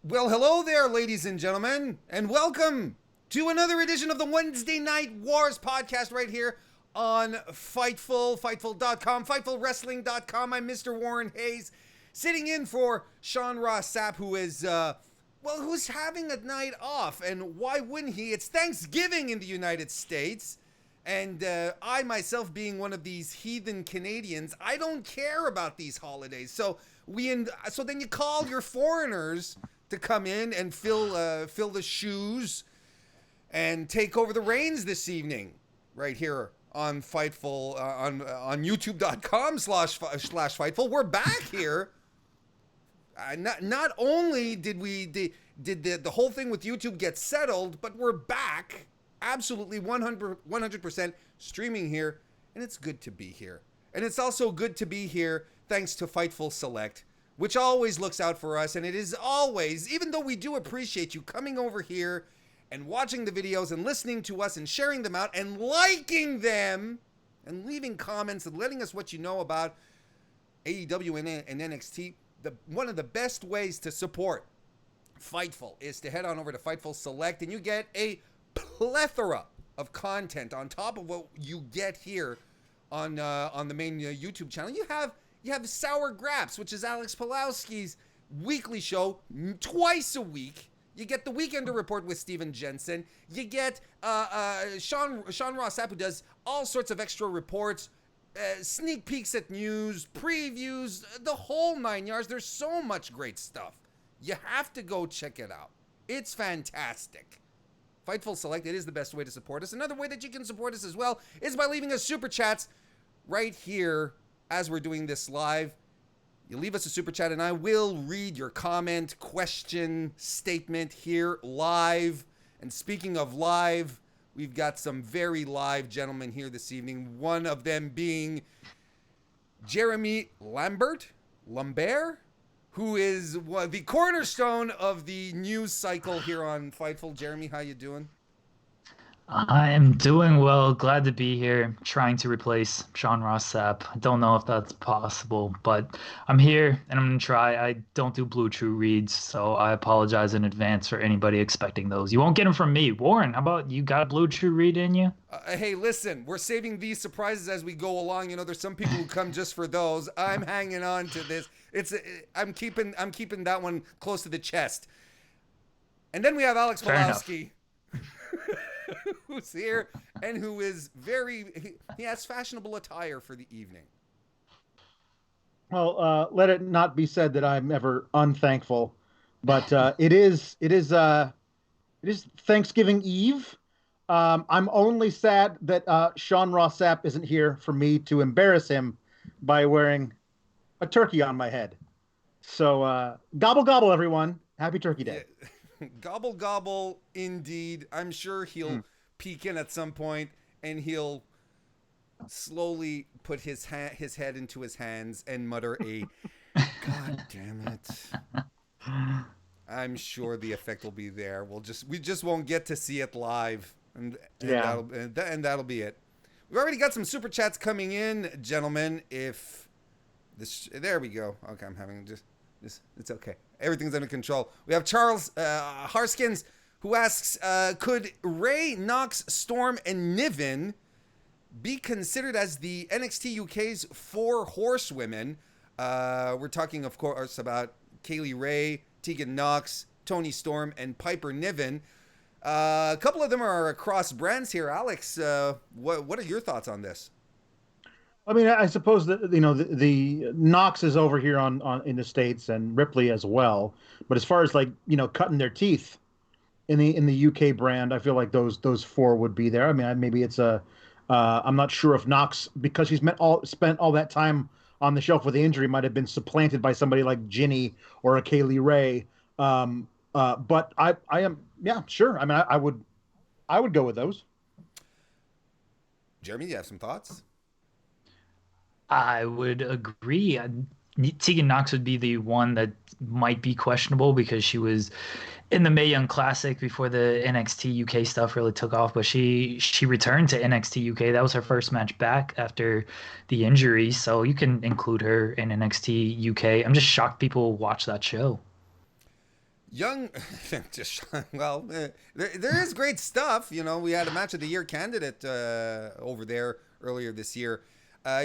Well, hello there, ladies and gentlemen, and welcome to another edition of the Wednesday Night Wars podcast right here on Fightful.com, FightfulWrestling.com. I'm Mr. Warren Hayes, sitting in for Sean Ross Sapp, who is, who's having a night off, and why wouldn't he? It's Thanksgiving in the United States, and I myself being one of these heathen Canadians, I don't care about these holidays, so then you call your foreigners to come in and fill the shoes and take over the reins this evening, right here on Fightful, on YouTube.com/Fightful. We're back here. Not only did the whole thing with YouTube get settled, but we're back, absolutely 100% streaming here, and it's good to be here. And it's also good to be here thanks to Fightful Select, which always looks out for us, and it is always, even though we do appreciate you coming over here and watching the videos and listening to us and sharing them out and liking them and leaving comments and letting us what you know about AEW and NXT, one of the best ways to support Fightful is to head on over to Fightful Select, and you get a plethora of content on top of what you get here on the main YouTube channel. You have Sour Graps, which is Alex Pawlowski's weekly show, twice a week. You get the Weekender Report with Steven Jensen. You get Sean Ross Sapp, who does all sorts of extra reports, sneak peeks at news, previews, the whole 9 yards. There's so much great stuff. You have to go check it out. It's fantastic. Fightful Select, it is the best way to support us. Another way that you can support us as well is by leaving us super chats right here as we're doing this live. You leave us a super chat and I will read your comment, question, statement here live. And speaking of live, we've got some very live gentlemen here this evening. One of them being Jeremy Lambert, who is the cornerstone of the news cycle here on Fightful. Jeremy, how you doing? I am doing well. Glad to be here, trying to replace Sean Ross Sapp. I don't know if that's possible, but I'm here and I'm going to try. I don't do Blue Chew reads, so I apologize in advance for anybody expecting those. You won't get them from me. Warren, how about you got a Blue Chew read in you? Hey, listen, we're saving these surprises as we go along. You know, there's some people who come just for those. I'm hanging on to this. I'm keeping that one close to the chest. And then we have Alex Pawlowski. Who's here and who is he has fashionable attire for the evening. Well, let it not be said that I'm ever unthankful, but it is Thanksgiving Eve. I'm only sad that Sean Ross Sapp isn't here for me to embarrass him by wearing a turkey on my head. So gobble gobble, everyone. Happy Turkey Day. Yeah. Gobble gobble indeed. I'm sure he'll peek in at some point and he'll slowly put his head into his hands and mutter a God damn it. I'm sure the effect will be there. We just won't get to see it live, and that'll be it. We've already got some super chats coming in, gentlemen. There we go. Okay, I'm having just it's okay. Everything's under control. We have Charles Harskins, who asks, could Ray, Knox, Storm, and Niven be considered as the NXT UK's 4 horsewomen? We're talking, of course, about Kaylee Ray, Tegan Knox, Toni Storm, and Piper Niven. A couple of them are across brands here. Alex, what are your thoughts on this? I mean, I suppose that the Knox is over here on in the States and Ripley as well. But as far as cutting their teeth in the UK brand, I feel like those 4 would be there. I mean, maybe it's I'm not sure if Knox, because she's spent all that time on the shelf with the injury, might have been supplanted by somebody like Ginny or a Kaylee Ray. But I am sure. I mean, I would go with those. Jeremy, you have some thoughts? I would agree. Tegan Knox would be the one that might be questionable because she was in the Mae Young Classic before the NXT UK stuff really took off. But she returned to NXT UK. That was her first match back after the injury. So you can include her in NXT UK. I'm just shocked people watch that show. Young, just well, there is great stuff. You know, we had a match of the year candidate over there earlier this year.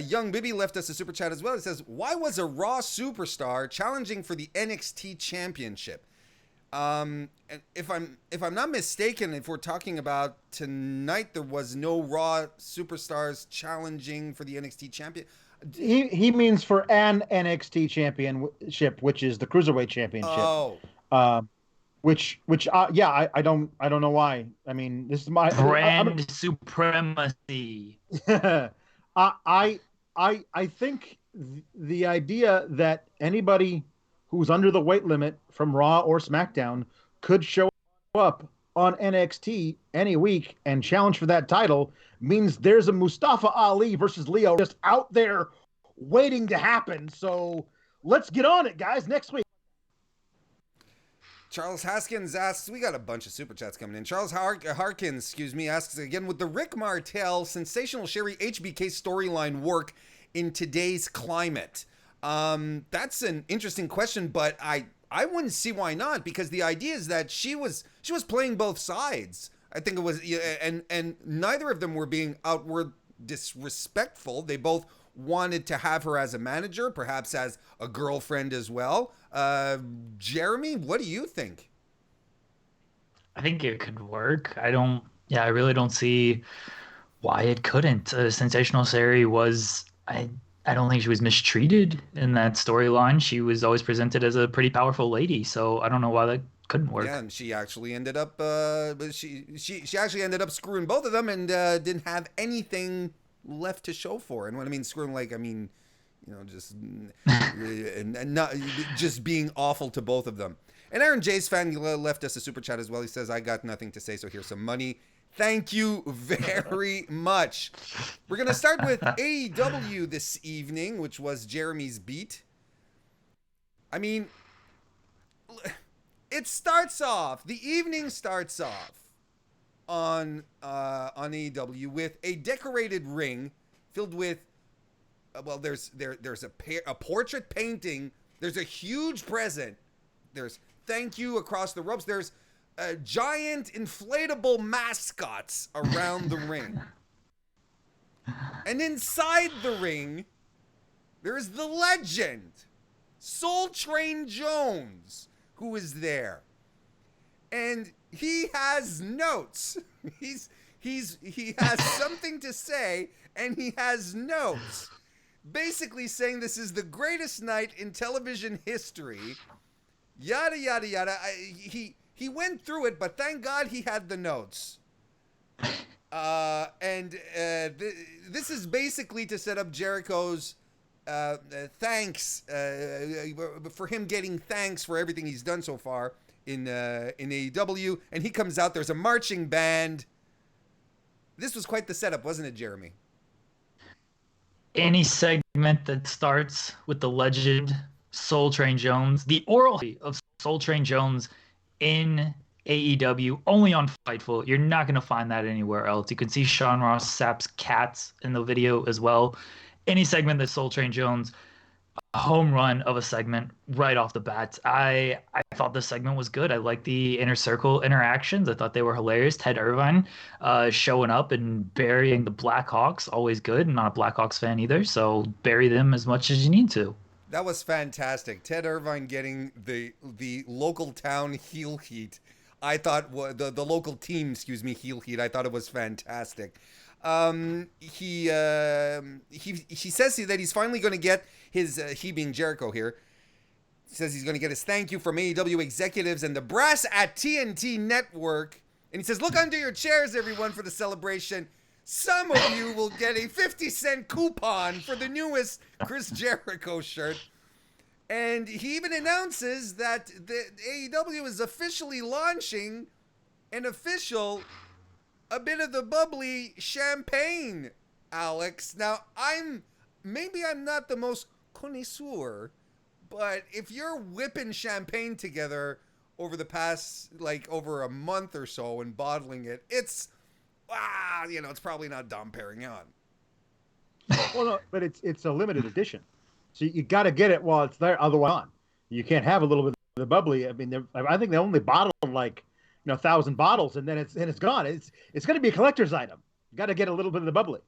Young Bibby left us a super chat as well. It says, "Why was a Raw superstar challenging for the NXT Championship?" And if I'm not mistaken, if we're talking about tonight, there was no Raw superstars challenging for the NXT champion. He means for an NXT championship, which is the Cruiserweight Championship. Oh. Yeah, I don't know why. I mean, this is my brand supremacy. I think the idea that anybody who's under the weight limit from Raw or SmackDown could show up on NXT any week and challenge for that title means there's a Mustafa Ali versus Leo just out there waiting to happen. So let's get on it, guys, next week. Charles Haskins asks, we got a bunch of super chats coming in. Charles Harkins, asks again, would the Rick Martel Sensational Sherry HBK storyline work in today's climate? That's an interesting question, but I wouldn't see why not, because the idea is that she was playing both sides. I think it was, and neither of them were being outward disrespectful. They both wanted to have her as a manager, perhaps as a girlfriend as well. Jeremy, what do you think? I think it could work. I really don't see why it couldn't. Sensational Sherry was, I don't think she was mistreated in that storyline. She was always presented as a pretty powerful lady, so I don't know why that couldn't work. Yeah, and she actually ended up, she actually ended up screwing both of them and didn't have anything left to show for. And when I mean screwing, just and not just being awful to both of them. And Aaron J's fan left us a super chat as well. He says, "I got nothing to say, so here's some money." Thank you very much. We're gonna start with AEW this evening, which was Jeremy's beat. I mean, the evening starts off on AEW with a decorated ring filled with there's a portrait painting, there's a huge present, there's thank you across the ropes, there's giant inflatable mascots around the ring, and inside the ring there's the legend Soul Train Jones, who is there, and he has notes. He has something to say, and he has notes, basically saying this is the greatest night in television history. Yada yada yada. He went through it, but thank God he had the notes. This is basically to set up Jericho's thanks for him getting thanks for everything he's done so far in AEW, and he comes out. There's a marching band. This was quite the setup, wasn't it, Jeremy? Any segment that starts with the legend Soul Train Jones, the oral of Soul Train Jones in AEW, only on Fightful. You're not going to find that anywhere else. You can see Sean Ross Sapp's cats in the video as well. Any segment that Soul Train Jones, a home run of a segment right off the bat. I thought this segment was good. I liked the Inner Circle interactions. I thought they were hilarious. Ted Irvine showing up and burying the Blackhawks, always good. I'm not a Blackhawks fan either, so bury them as much as you need to. That was fantastic. Ted Irvine getting the local town heel heat. I thought the local team, heel heat. I thought it was fantastic. He says that he's finally going to get his, he being Jericho here, says he's going to get his thank you from AEW executives and the brass at TNT Network. And he says, look under your chairs, everyone, for the celebration. Some of you will get a 50-cent coupon for the newest Chris Jericho shirt. And he even announces that the AEW is officially launching a bit of the bubbly champagne, Alex. Now, I'm not the most connoisseur, but if you're whipping champagne together over the past, over a month or so and bottling it, it's probably not Dom Perignon. Well, no, but it's a limited edition. So you got to get it while it's there. Otherwise, you can't have a little bit the bubbly. I mean, I think they only bottled like 1,000 bottles, and then it's gone. It's going to be a collector's item. You got to get a little bit of the bubbly.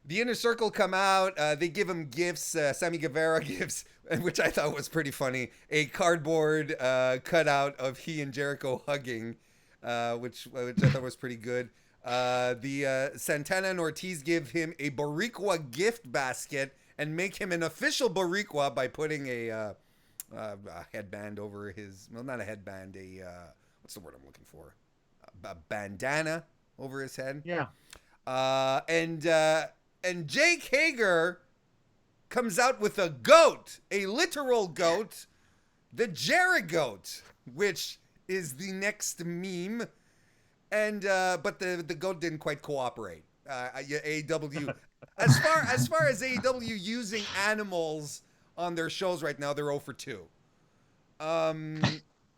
The Inner Circle come out. They give him gifts. Sammy Guevara gives, which I thought was pretty funny, a cardboard cutout of he and Jericho hugging, which I thought was pretty good. The Santana and Ortiz give him a Boricua gift basket and make him an official Boricua by putting a headband over his, well, not a headband, what's the word I'm looking for? A bandana over his head. Yeah. And Jake Hager comes out with a goat, a literal goat, the Jericho, which is the next meme. And but the goat didn't quite cooperate. AEW, as far as AEW using animals on their shows right now, they're 0 for 2.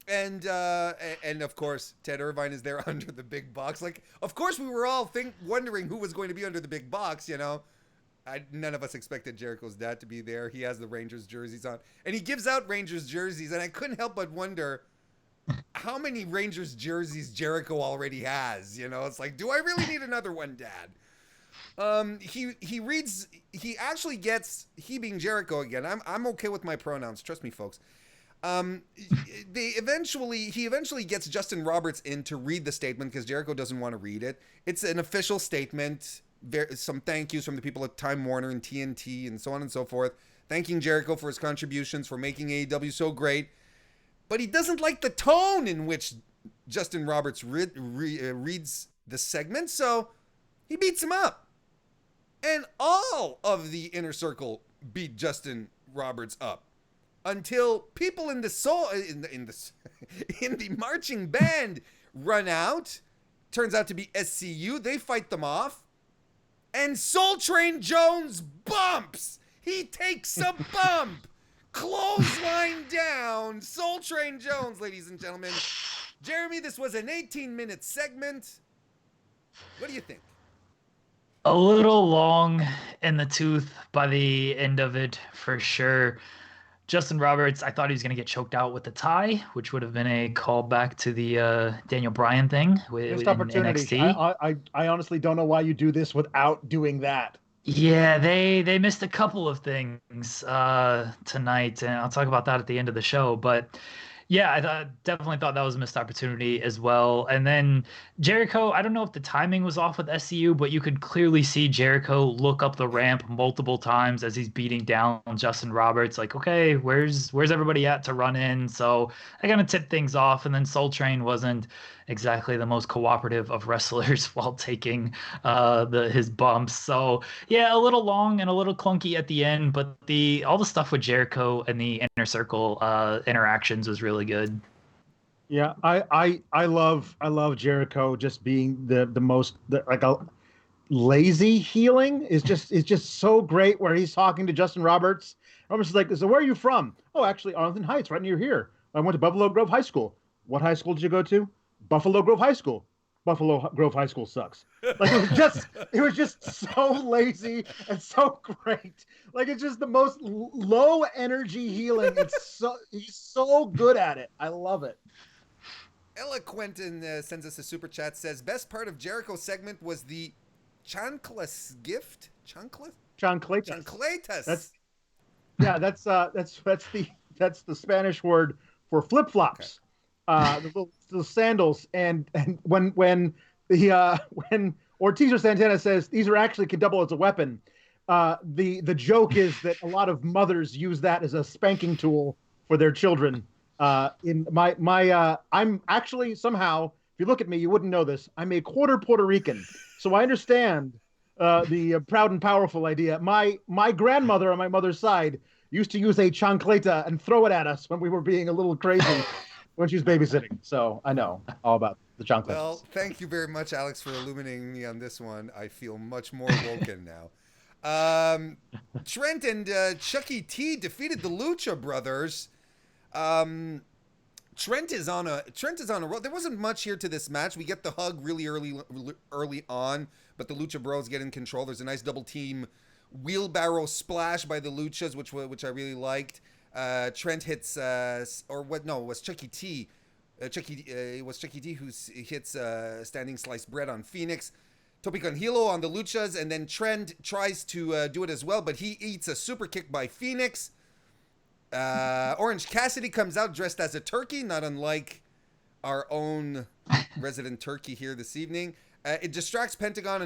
And of course, Ted Irvine is there under the big box. Like, of course, we were all wondering who was going to be under the big box. None of us expected Jericho's dad to be there. He has the Rangers jerseys on, and he gives out Rangers jerseys. And I couldn't help but wonder how many Rangers jerseys Jericho already has. It's like, do I really need another one, Dad? He actually gets, he being Jericho again. I'm okay with my pronouns. Trust me, folks. He eventually gets Justin Roberts in to read the statement because Jericho doesn't want to read it. It's an official statement. Some thank yous from the people at Time Warner and TNT and so on and so forth, thanking Jericho for his contributions, for making AEW so great. But he doesn't like the tone in which Justin Roberts reads the segment, so he beats him up. And all of the Inner Circle beat Justin Roberts up until people in the in the marching band run out. Turns out to be SCU. They fight them off. And Soul Train Jones bumps. He takes a bump. Clothesline down. Soul Train Jones, ladies and gentlemen. Jeremy, this was an 18-minute segment. What do you think? A little long in the tooth by the end of it, for sure. Justin Roberts, I thought he was going to get choked out with the tie, which would have been a callback to the Daniel Bryan thing with NXT. I honestly don't know why you do this without doing that. Yeah, they missed a couple of things tonight, and I'll talk about that at the end of the show. But yeah, I definitely thought that was a missed opportunity as well. And then Jericho, I don't know if the timing was off with SCU, but you could clearly see Jericho look up the ramp multiple times as he's beating down Justin Roberts. Like, okay, where's everybody at to run in? So I kind of tipped things off. And then Soul Train wasn't exactly the most cooperative of wrestlers while taking his bumps. So yeah, a little long and a little clunky at the end, but all the stuff with Jericho and the Inner Circle interactions was really good. Yeah, I love Jericho just being the most like a lazy healing is just so great, where he's talking to Justin Roberts. Roberts is like, so where are you from? Oh, actually Arlington Heights, right near here. I went to Buffalo Grove High School. What high school did you go to? Buffalo Grove High School. Buffalo Grove High School sucks. Like, it was just so lazy and so great. Like, it's just the most low energy healing. He's so good at it. I love it. Ella Quentin sends us a super chat, says best part of Jericho's segment was the chanclas gift. Chancletas. That's the Spanish word for flip flops. Okay. The sandals, and when Ortiz or Santana says these can double as a weapon, the joke is that a lot of mothers use that as a spanking tool for their children. I'm actually, somehow, if you look at me, you wouldn't know this, I'm a quarter Puerto Rican, so I understand the proud and powerful idea. My grandmother on my mother's side used to use a chancleta and throw it at us when we were being a little crazy when she was babysitting. So I know all about the chancletas. Well, thank you very much, Alex, for illuminating me on this one. I feel much more woken now. Trent and Chucky T defeated the Lucha Brothers. Trent is on a roll. There wasn't much here to this match. We get the hug really early on, but the Lucha Bros get in control. There's a nice double team wheelbarrow splash by the Luchas, which I really liked. Trent hits, or what? No, it was Chucky T. It was Chucky T who hits standing sliced bread on Phoenix. Tope con Hilo on the Luchas, and then Trent tries to do it as well, but he eats a super kick by Phoenix. Orange Cassidy comes out dressed as a turkey, not unlike our own resident turkey here this evening. It distracts Pentagon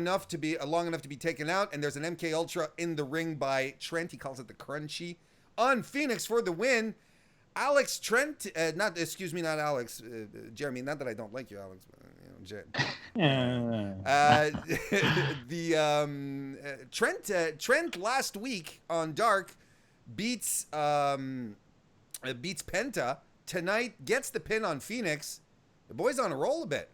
long enough to be taken out, and there's an MK Ultra in the ring by Trent. He calls it the Crunchy on Phoenix for the win. Alex Trent, not Alex, Jeremy. Not that I don't like you, Alex. Trent last week on Dark beats Penta. Tonight gets the pin on Phoenix. The boys on a roll a bit.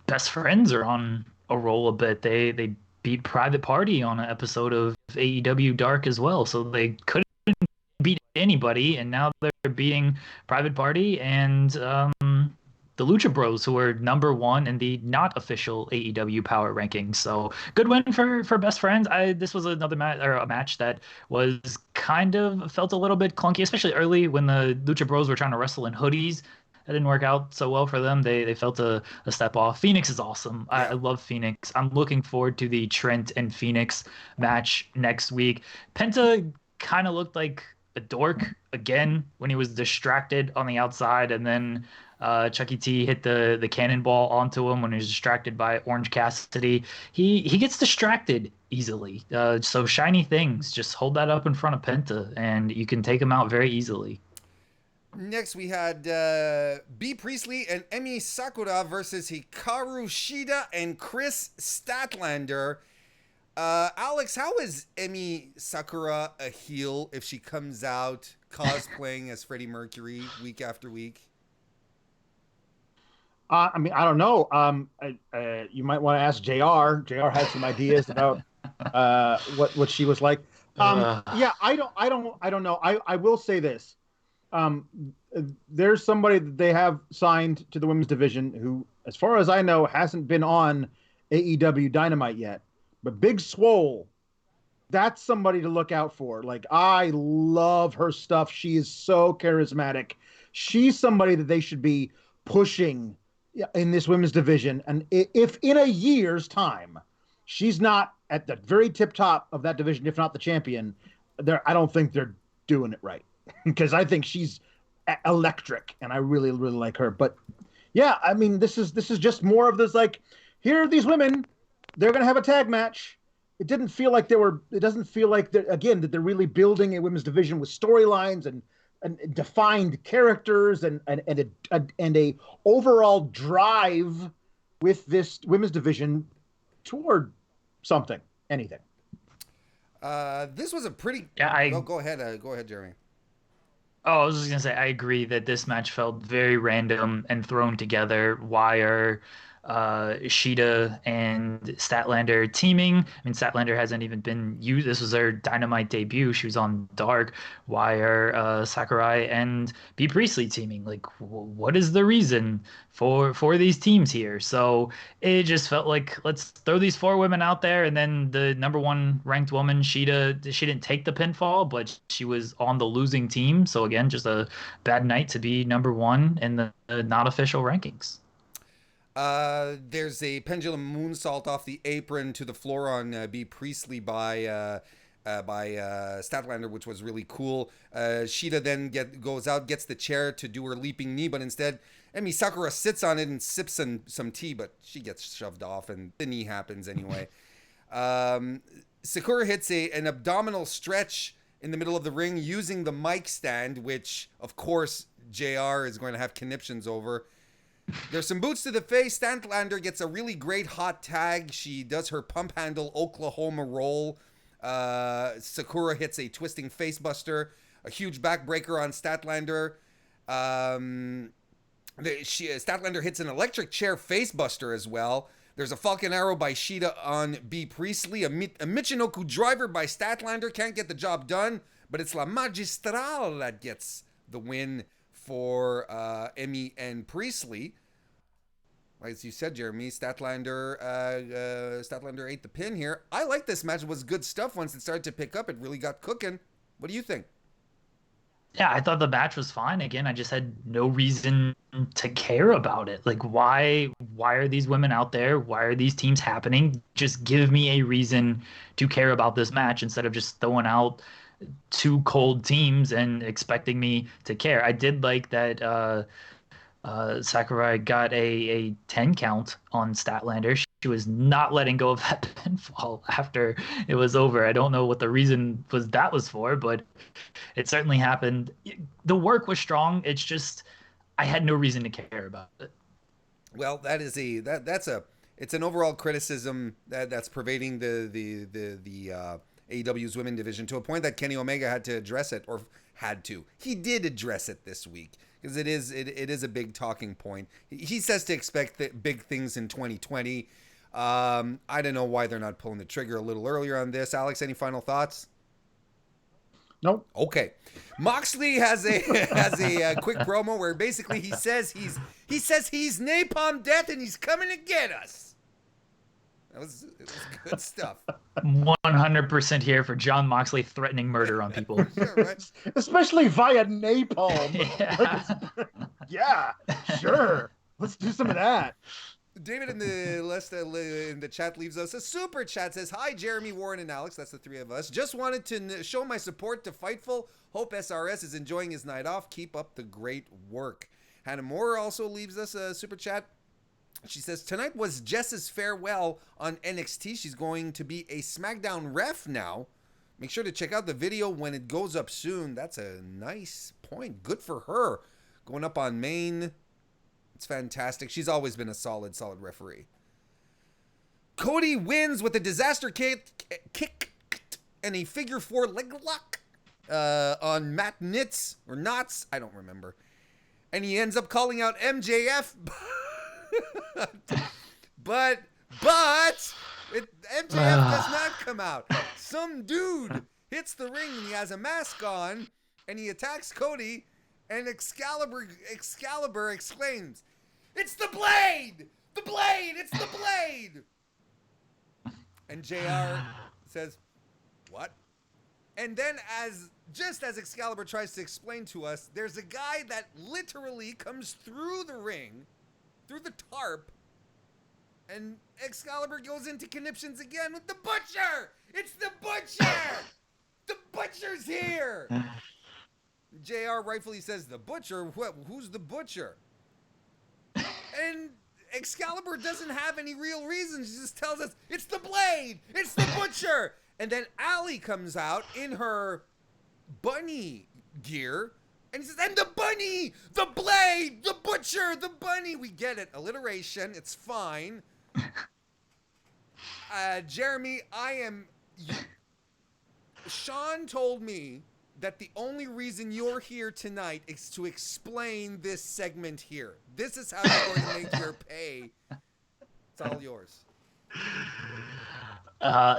Best Friends are on a roll a bit. They beat Private Party on an episode of AEW Dark as well, so they couldn't beat anybody, and now they're beating Private Party and the Lucha Bros, who are number 1 in the not official AEW power rankings. So good win for Best Friends. This was another match that was kind of felt a little bit clunky, especially early when the Lucha Bros were trying to wrestle in hoodies. That didn't work out so well for them. They felt a step off. Phoenix is awesome. Yeah. I love Phoenix. I'm looking forward to the Trent and Phoenix match next week. Penta kind of looked like a dork again when he was distracted on the outside, and then Chucky T hit the cannonball onto him when he was distracted by Orange Cassidy. He gets distracted easily. So shiny things, just hold that up in front of Penta, and you can take him out very easily. Next, we had B. Priestley and Emi Sakura versus Hikaru Shida and Chris Statlander. Alex, how is Emi Sakura a heel if she comes out cosplaying as Freddie Mercury week after week? I mean, I don't know. You might want to ask JR. JR has some ideas about what she was like. Yeah, I don't know. I will say this. There's somebody that they have signed to the women's division who, as far as I know, hasn't been on AEW Dynamite yet. But Big Swole, that's somebody to look out for. Like, I love her stuff. She is so charismatic. She's somebody that they should be pushing in this women's division. And if in a year's time she's not at the very tip top of that division, if not the champion, I don't think they're doing it right. Because I think she's electric, and I really, really like her. But yeah, I mean, this is just more of this, like, here are these women, they're going to have a tag match. It doesn't feel like that they're really building a women's division with storylines and defined characters and a overall drive with this women's division toward anything. This was a pretty. Go ahead, Jeremy. Oh, I was just going to say, I agree that this match felt very random and thrown together. Why are Shida and Statlander teaming? I mean, Statlander hasn't even been used. This was her Dynamite debut. She was on Dark. Why are Sakurai and B. Priestley teaming? Like, what is the reason for these teams here? So it just felt like, let's throw these 4 women out there, and then the number 1 ranked woman, Shida, she didn't take the pinfall, but she was on the losing team. So again, just a bad night to be number 1 in the not official rankings. There's a pendulum moonsault off the apron to the floor on B. Priestley by Statlander, which was really cool. Shida then goes out, gets the chair to do her leaping knee, but instead Emi Sakura sits on it and sips some tea, but she gets shoved off, and the knee happens anyway. Sakura hits an abdominal stretch in the middle of the ring using the mic stand, which, of course, JR is going to have conniptions over. There's some boots to the face. Statlander gets a really great hot tag. She does her pump handle Oklahoma roll. Sakura hits a twisting facebuster, a huge backbreaker on Statlander. Statlander hits an electric chair facebuster as well. There's a Falcon Arrow by Shida on B. Priestley. A Michinoku driver by Statlander. Can't get the job done, but it's La Magistral that gets the win for Emi and Priestley. As you said, Jeremy, Statlander ate the pin here. I like this match. It was good stuff once it started to pick up. It really got cooking. What do you think? Yeah, I thought the match was fine. Again, I just had no reason to care about it. Like, why are these women out there? Why are these teams happening? Just give me a reason to care about this match instead of just throwing out two cold teams and expecting me to care. I did like that Sakurai got a 10 count on Statlander. She was not letting go of that pinfall after it was over. I don't know what the reason was for, but it certainly happened. The work was strong. It's just I had no reason to care about it. Well, it's an overall criticism that's pervading the AEW's women division to a point that Kenny Omega had to address it, or he did address it this week, because it is a big talking point. He says to expect big things in 2020. I don't know why they're not pulling the trigger a little earlier on this. Alex, any final thoughts? Nope. Okay. Moxley has a quick promo where basically he says he's Napalm Death and he's coming to get us. It was good stuff. 100% here for John Moxley threatening murder on people. Sure, right? Especially via napalm. Yeah. Yeah, sure. Let's do some of that. David in the chat leaves us a super chat. Says, hi, Jeremy, Warren, and Alex. That's the three of us. Just wanted to show my support to Fightful. Hope SRS is enjoying his night off. Keep up the great work. Hannah Moore also leaves us a super chat. She says, tonight was Jess's farewell on NXT. She's going to be a SmackDown ref now. Make sure to check out the video when it goes up soon. That's a nice point. Good for her. Going up on Main. It's fantastic. She's always been a solid referee. Cody wins with a disaster kick and a figure 4 leg lock on Matt Nitz or Knots. I don't remember. And he ends up calling out MJF. but MJF does not come out. Some dude hits the ring and he has a mask on and he attacks Cody, and Excalibur exclaims, "It's the blade! The blade! It's the blade!" And JR says, "What?" And then just as Excalibur tries to explain to us, there's a guy that literally comes through the ring, through the tarp, and Excalibur goes into conniptions again with the Butcher! It's the Butcher! The Butcher's here! JR rightfully says, "The Butcher? What? Who's the Butcher?" And Excalibur doesn't have any real reason. She just tells us, "It's the Blade! It's the Butcher!" And then Allie comes out in her bunny gear, and he says, "And the bunny! The Blade! The Butcher! The bunny!" We get it. Alliteration. It's fine. Jeremy, Sean told me that the only reason you're here tonight is to explain this segment here. This is how you're going to make your pay. It's all yours.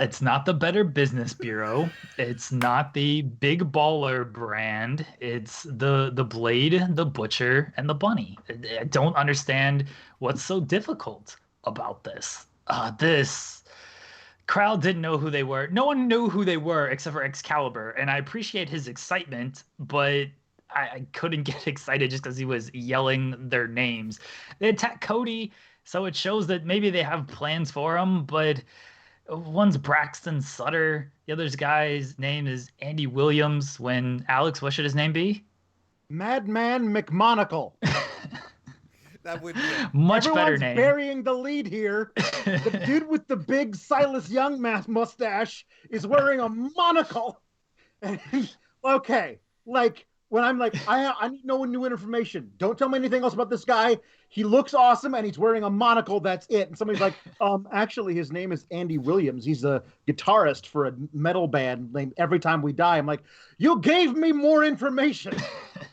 It's not the Better Business Bureau. It's not the Big Baller brand. It's the Blade, the Butcher, and the Bunny. I don't understand what's so difficult about this. This crowd didn't know who they were. No one knew who they were except for Excalibur, and I appreciate his excitement, but I couldn't get excited just because he was yelling their names. They attack Cody, so it shows that maybe they have plans for him, but one's Braxton Sutter, the other guy's name is Andy Williams. When Alex, what should his name be? Madman McMonagle. That would be much Everyone's better name. Burying the lead here. The dude with the big Silas Young mustache is wearing a monocle. And okay, like when I'm like, I need no new information. Don't tell me anything else about this guy. He looks awesome and he's wearing a monocle. That's it. And somebody's like, actually, his name is Andy Williams. He's a guitarist for a metal band named Every Time We Die. I'm like, you gave me more information.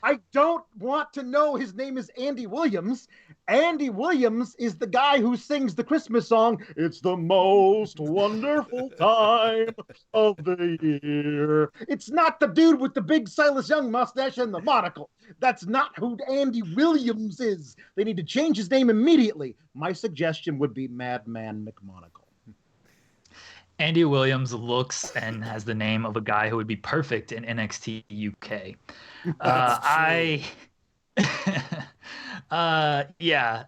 I don't want to know his name is Andy Williams. Andy Williams is the guy who sings the Christmas song, "It's the most wonderful time of the year." It's not the dude with the big Silas Young mustache and the monocle. That's not who Andy Williams is. They need to change his name immediately. My suggestion would be Madman McMonagle. Andy Williams looks and has the name of a guy who would be perfect in NXT UK. That's true. Yeah,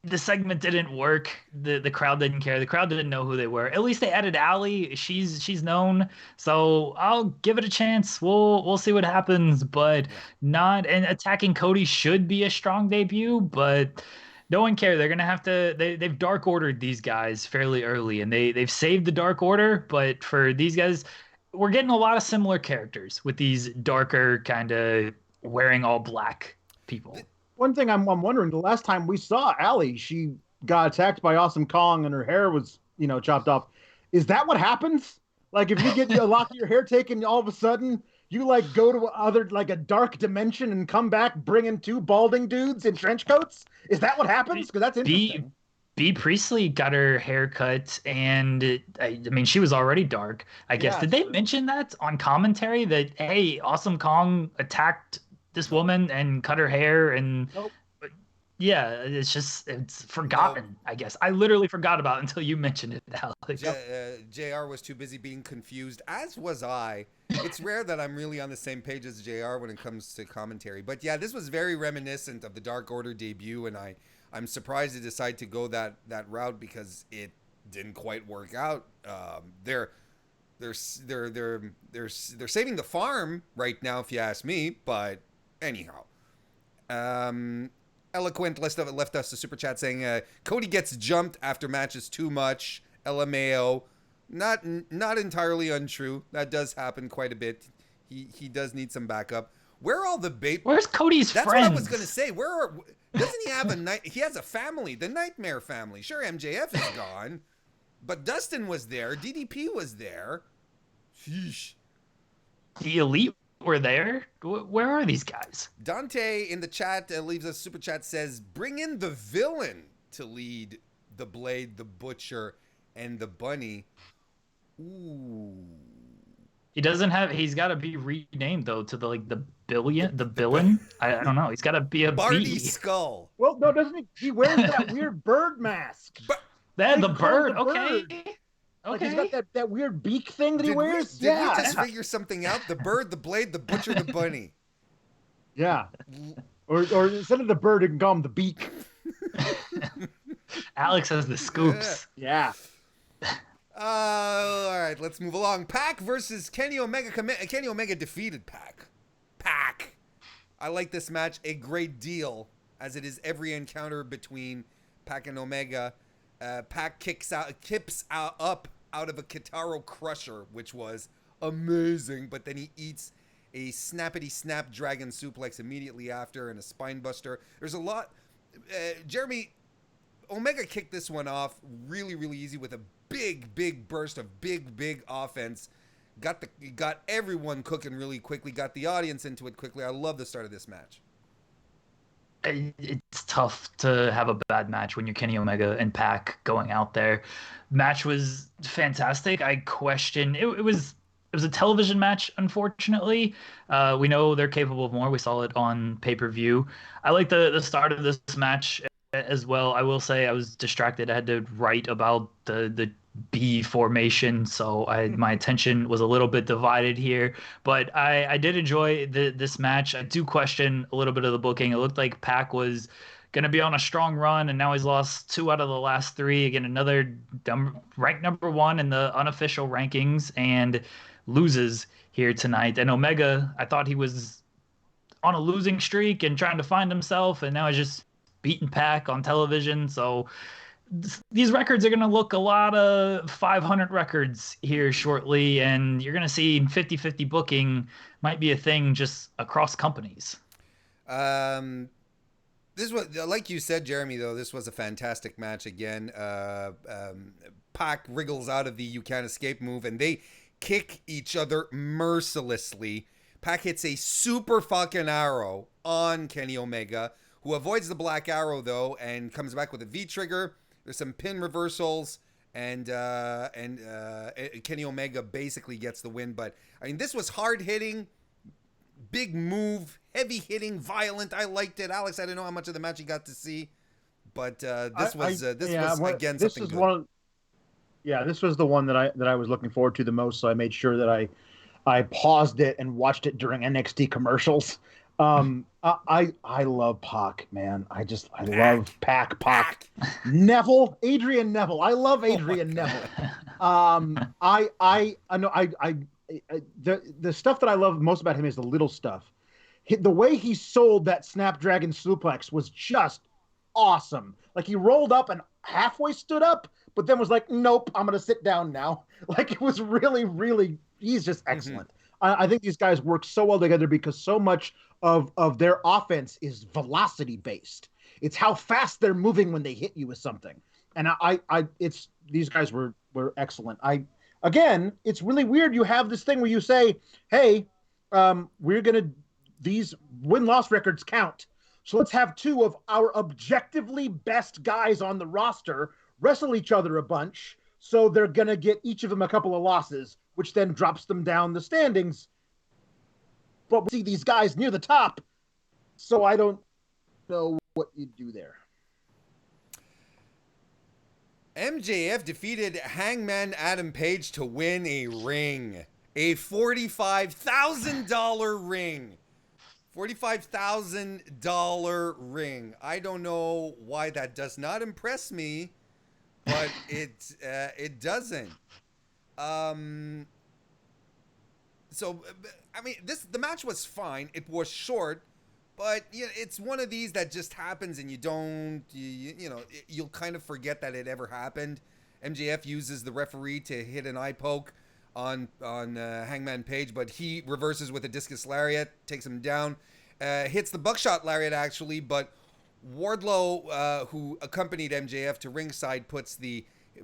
the segment didn't work. The crowd didn't care. The crowd didn't know who they were. At least they added Allie. She's known, so I'll give it a chance. We'll see what happens, but Yeah. not and attacking Cody should be a strong debut, but no one cared. They're gonna have to. They've dark ordered these guys fairly early, and they've saved the Dark Order. But for these guys, we're getting a lot of similar characters with these darker kind of wearing all black people. One thing I'm wondering, the last time we saw Allie, she got attacked by Awesome Kong and her hair was, chopped off. Is that what happens? Like if you get a lock of your hair taken, all of a sudden you like go to a dark dimension and come back bringing two balding dudes in trench coats? Is that what happens? Because that's interesting. B Priestley got her hair cut, and I mean she was already dark. I guess Yeah, did they mention that on commentary that hey, Awesome Kong attacked this woman and cut her hair and Nope. yeah, it's forgotten. I guess I literally forgot about it until you mentioned it, Alex. JR was too busy being confused, as was I. It's rare that I'm really on the same page as JR when it comes to commentary. But yeah, this was very reminiscent of the Dark Order debut, and I'm surprised they decided to go that route because it didn't quite work out. They're saving the farm right now, if you ask me. But anyhow, Eloquent left us a super chat saying Cody gets jumped after matches too much. LMAO. Not entirely untrue. That does happen quite a bit. He does need some backup. Where are all the bait? Where's Cody's That's friends? what I was gonna say. Doesn't he have he has a family, the Nightmare family. Sure, MJF is gone, but Dustin was there. DDP was there. Sheesh. The Elite were there. Where are these guys? Dante in the chat leaves us super chat, says, bring in the villain to lead the Blade, the Butcher, and the Bunny. Ooh. He's got to be renamed though to the villain. I don't know. He's got to be a Barty B. Skull. Well, no, doesn't he? He wears that weird bird mask. The bird. The Okay. bird. Okay. Like he's got that weird beak thing that he wears. Did we just figure something out? The bird, the blade, the butcher, the bunny. Yeah. Or instead of the bird, you can call him the beak. Alex has the scoops. Yeah. All right, let's move along. Pac versus Kenny Omega. Kenny Omega defeated Pac. I like this match a great deal, as it is every encounter between Pac and Omega. Pac kips up out of a Kitaro Crusher, which was amazing, but then he eats a snappity snap dragon suplex immediately after and a spine buster. There's a lot. Jeremy, Omega kicked this one off really, really easy with a big burst of big offense. Got everyone cooking really quickly, got the audience into it quickly. I love the start of this match. It's tough to have a bad match when you're Kenny Omega and Pac going out there. Match was fantastic. I question it was a television match, unfortunately. We know they're capable of more. We saw it on pay-per-view. I like the start of this match as well. I will say I was distracted. I had to write about the B formation, so my attention was a little bit divided here. But I did enjoy this match. I do question a little bit of the booking. It looked like Pac was going to be on a strong run, and now he's lost 2 out of the last 3. Again, another ranked number 1 in the unofficial rankings, and loses here tonight. And Omega, I thought he was on a losing streak and trying to find himself, and now he's just beating Pac on television. So these records are going to look a lot of 500 records here shortly, and you're going to see 50-50 booking might be a thing just across companies. This was, like you said, Jeremy, though, this was a fantastic match again. Pac wriggles out of the "you can't escape" move, and they kick each other mercilessly. Pac hits a super fucking arrow on Kenny Omega, who avoids the black arrow, though, and comes back with a V-trigger. There's some pin reversals, and Kenny Omega basically gets the win. But, I mean, this was hard-hitting, big move, heavy-hitting, violent. I liked it. Alex, I don't know how much of the match you got to see, but this was again, something good. Yeah, this was the one that I was looking forward to the most, so I made sure that I paused it and watched it during NXT commercials. I love Pac, man. I love Pac. Neville, Adrian Neville. I love Adrian Neville. I know the stuff that I love most about him is the little stuff. The way he sold that Snapdragon suplex was just awesome. Like, he rolled up and halfway stood up, but then was like, nope, I'm going to sit down now. Like, it was really, really, he's just excellent. I think these guys work so well together because so much of their offense is velocity based. It's how fast they're moving when they hit you with something. And it's these guys were excellent. Again, it's really weird. You have this thing where you say, hey, these win-loss records count. So let's have two of our objectively best guys on the roster wrestle each other a bunch. So they're going to get each of them a couple of losses, which then drops them down the standings. But we see these guys near the top. So I don't know what you do there. MJF defeated Hangman Adam Page to win a ring. A $45,000 ring. $45,000 ring. I don't know why that does not impress me, but it doesn't. So I mean, the match was fine. It was short, but it's one of these that just happens, and you'll kind of forget that it ever happened. MJF uses the referee to hit an eye poke on Hangman Page, but he reverses with a discus lariat, takes him down, hits the buckshot lariat actually, but Wardlow, who accompanied MJF to ringside, puts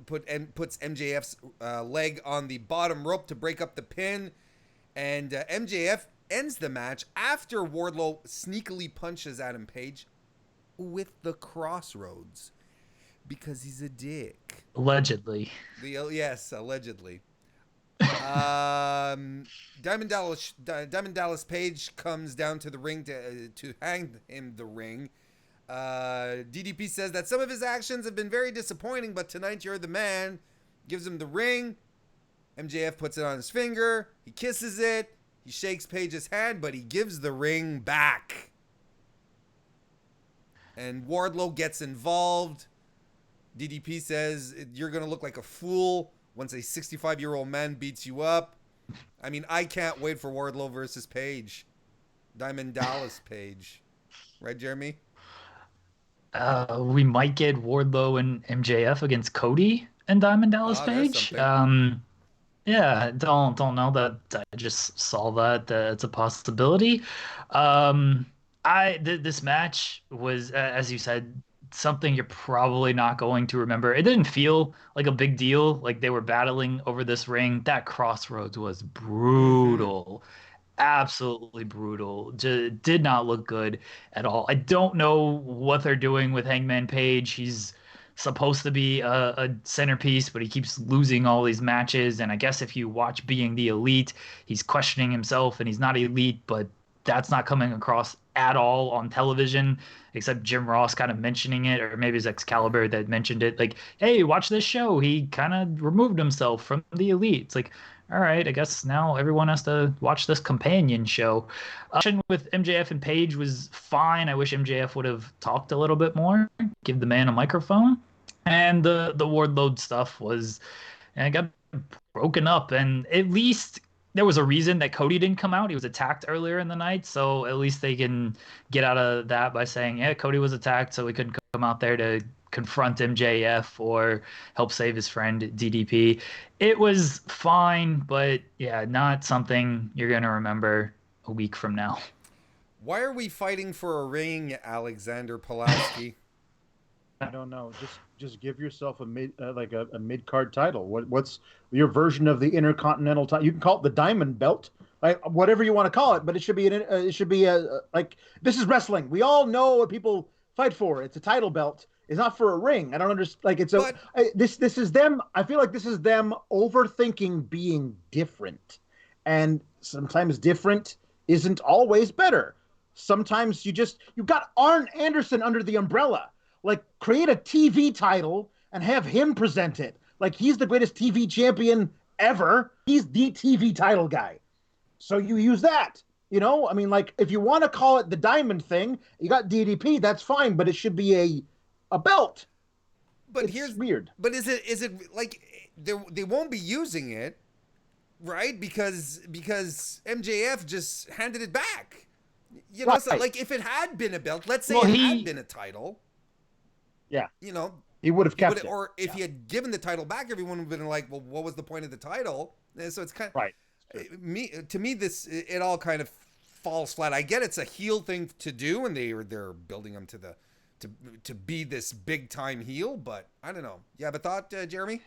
MJF's leg on the bottom rope to break up the pin, and MJF ends the match after Wardlow sneakily punches Adam Page with the Crossroads because he's a dick. Allegedly. Yes, allegedly. Diamond Dallas Page comes down to the ring to hang him the ring. DDP says that some of his actions have been very disappointing, but tonight you're the man. Gives him the ring. MJF puts it on his finger. He kisses it. He shakes Page's hand, but he gives the ring back. And Wardlow gets involved. DDP says you're going to look like a fool once a 65-year-old man beats you up. I mean, I can't wait for Wardlow versus Page. Diamond Dallas Page. Right, Jeremy? We might get Wardlow and MJF against Cody and Diamond Dallas Page. Yeah, don't know that. I just saw that. It's a possibility. This match was, as you said, something you're probably not going to remember. It didn't feel like a big deal, like they were battling over this ring. That Crossroads was brutal. Absolutely brutal. Did not look good at all. I don't know what they're doing with Hangman Page. He's supposed to be a centerpiece, but he keeps losing all these matches. And I guess if you watch Being the Elite, he's questioning himself and he's not elite, but that's not coming across at all on television, except Jim Ross kind of mentioning it, or maybe it's Excalibur that mentioned it. Like, hey, watch this show. He kind of removed himself from the Elite. It's like, all right, I guess now everyone has to watch this companion show. With MJF and Page was fine. I wish MJF would have talked a little bit more, give the man a microphone. And the Wardlow stuff got broken up. And at least there was a reason that Cody didn't come out. He was attacked earlier in the night, so at least they can get out of that by saying, yeah, Cody was attacked, so he couldn't come out there to confront MJF or help save his friend DDP. It was fine, but yeah, not something you're going to remember a week from now. Why are we fighting for a ring, Alexander Pawlowski? I don't know. Just give yourself a mid card title. What's your version of the Intercontinental title? You can call it the Diamond Belt, like whatever you want to call it, but it should be like, this is wrestling. We all know what people fight for. It's a title belt. It's not for a ring. I don't understand. Like, this is them. I feel like this is them overthinking being different, and sometimes different isn't always better. Sometimes you've got Arn Anderson under the umbrella. Like, create a TV title and have him present it. Like, he's the greatest TV champion ever. He's the TV title guy. So you use that. I mean, like, if you want to call it the diamond thing, you got DDP, that's fine, but it should be a belt. But it's weird. But is it like they won't be using it, right? Because MJF just handed it back. Right. So, like, if it had been a belt, let's say it had been a title. Yeah. He would have kept it. Or if he had given the title back, everyone would have been like, well, what was the point of the title? And so it's kind of right. To me, it all kind of falls flat. I get it's a heel thing to do, and they're building him to be this big time heel, but I don't know. You have a thought, Jeremy?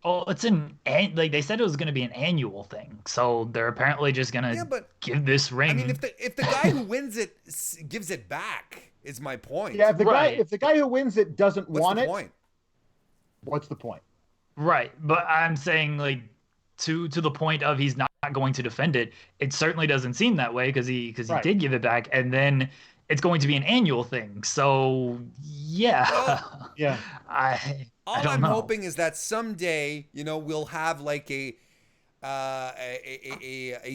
Oh, it's like they said it was going to be an annual thing, so they're apparently just going to give this ring. I mean, if the guy who wins it gives it back, is my point. Yeah, if the guy who wins it doesn't want it, what's the point? Right, but I'm saying, like, to the point of he's not going to defend it. It certainly doesn't seem that way because he did give it back, and then it's going to be an annual thing. So yeah, well, yeah. I'm hoping is that someday, we'll have like a